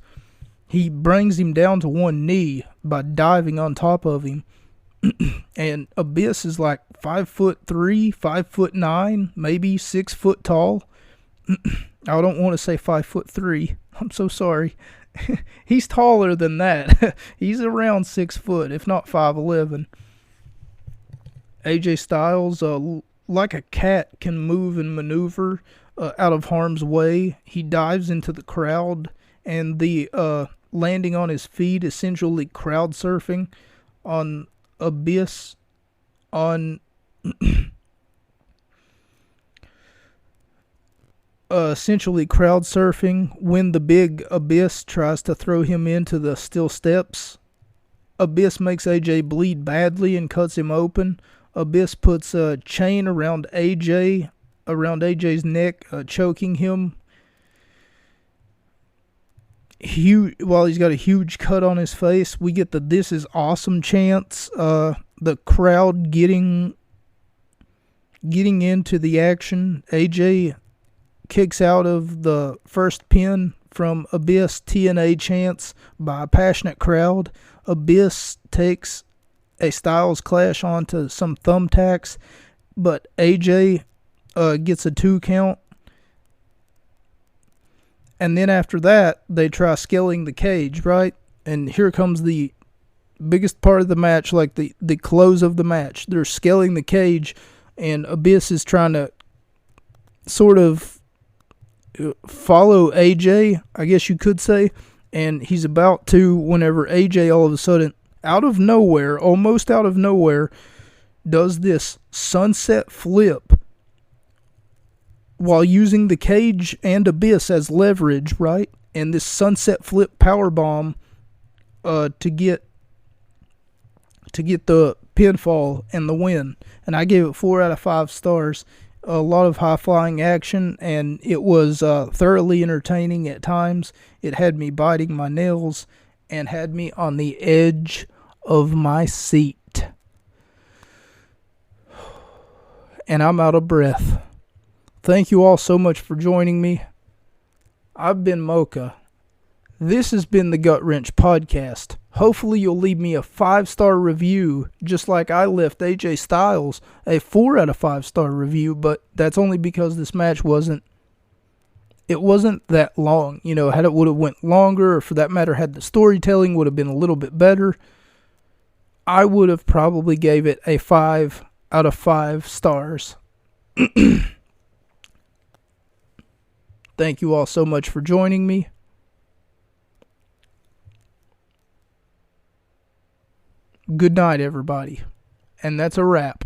He brings him down to one knee by diving on top of him. And Abyss is like 5'3", 5'9", maybe 6 foot tall. I don't want to say 5'3". I'm so sorry. He's taller than that. He's around 6 foot, if not 5'11". AJ Styles, like a cat, can move and maneuver out of harm's way. He dives into the crowd, and the landing on his feet, essentially crowd surfing on Abyss, on essentially crowd surfing when the big Abyss tries to throw him into the steel steps. Abyss makes AJ bleed badly and cuts him open. Abyss puts a chain around AJ's neck, choking him. While he's got a huge cut on his face, we get the "This is awesome" chants. The crowd getting into the action. AJ kicks out of the first pin from Abyss. TNA chants by a passionate crowd. Abyss takes a Styles Clash onto some thumbtacks, but AJ gets a 2 count. And then after that, they try scaling the cage, right? And here comes the biggest part of the match, like the close of the match. They're scaling the cage, and Abyss is trying to sort of follow AJ, I guess you could say. And he's about to, whenever AJ all of a sudden, out of nowhere, almost out of nowhere, does this sunset flip while using the cage and Abyss as leverage, right? And this sunset flip powerbomb to get the pinfall and the win. And I gave it 4 out of 5 stars. A lot of high-flying action, and it was thoroughly entertaining at times. It had me biting my nails and had me on the edge of my seat. And I'm out of breath. Thank you all so much for joining me. I've been Mocha. This has been the Gut Wrench Podcast. Hopefully you'll leave me a 5-star review, just like I left AJ Styles a 4 out of 5-star review, but that's only because this match wasn't that long. You know, had it would have went longer, or for that matter, had the storytelling would have been a little bit better, I would have probably gave it a 5 out of 5 stars. Thank you all so much for joining me. Good night, everybody. And that's a wrap.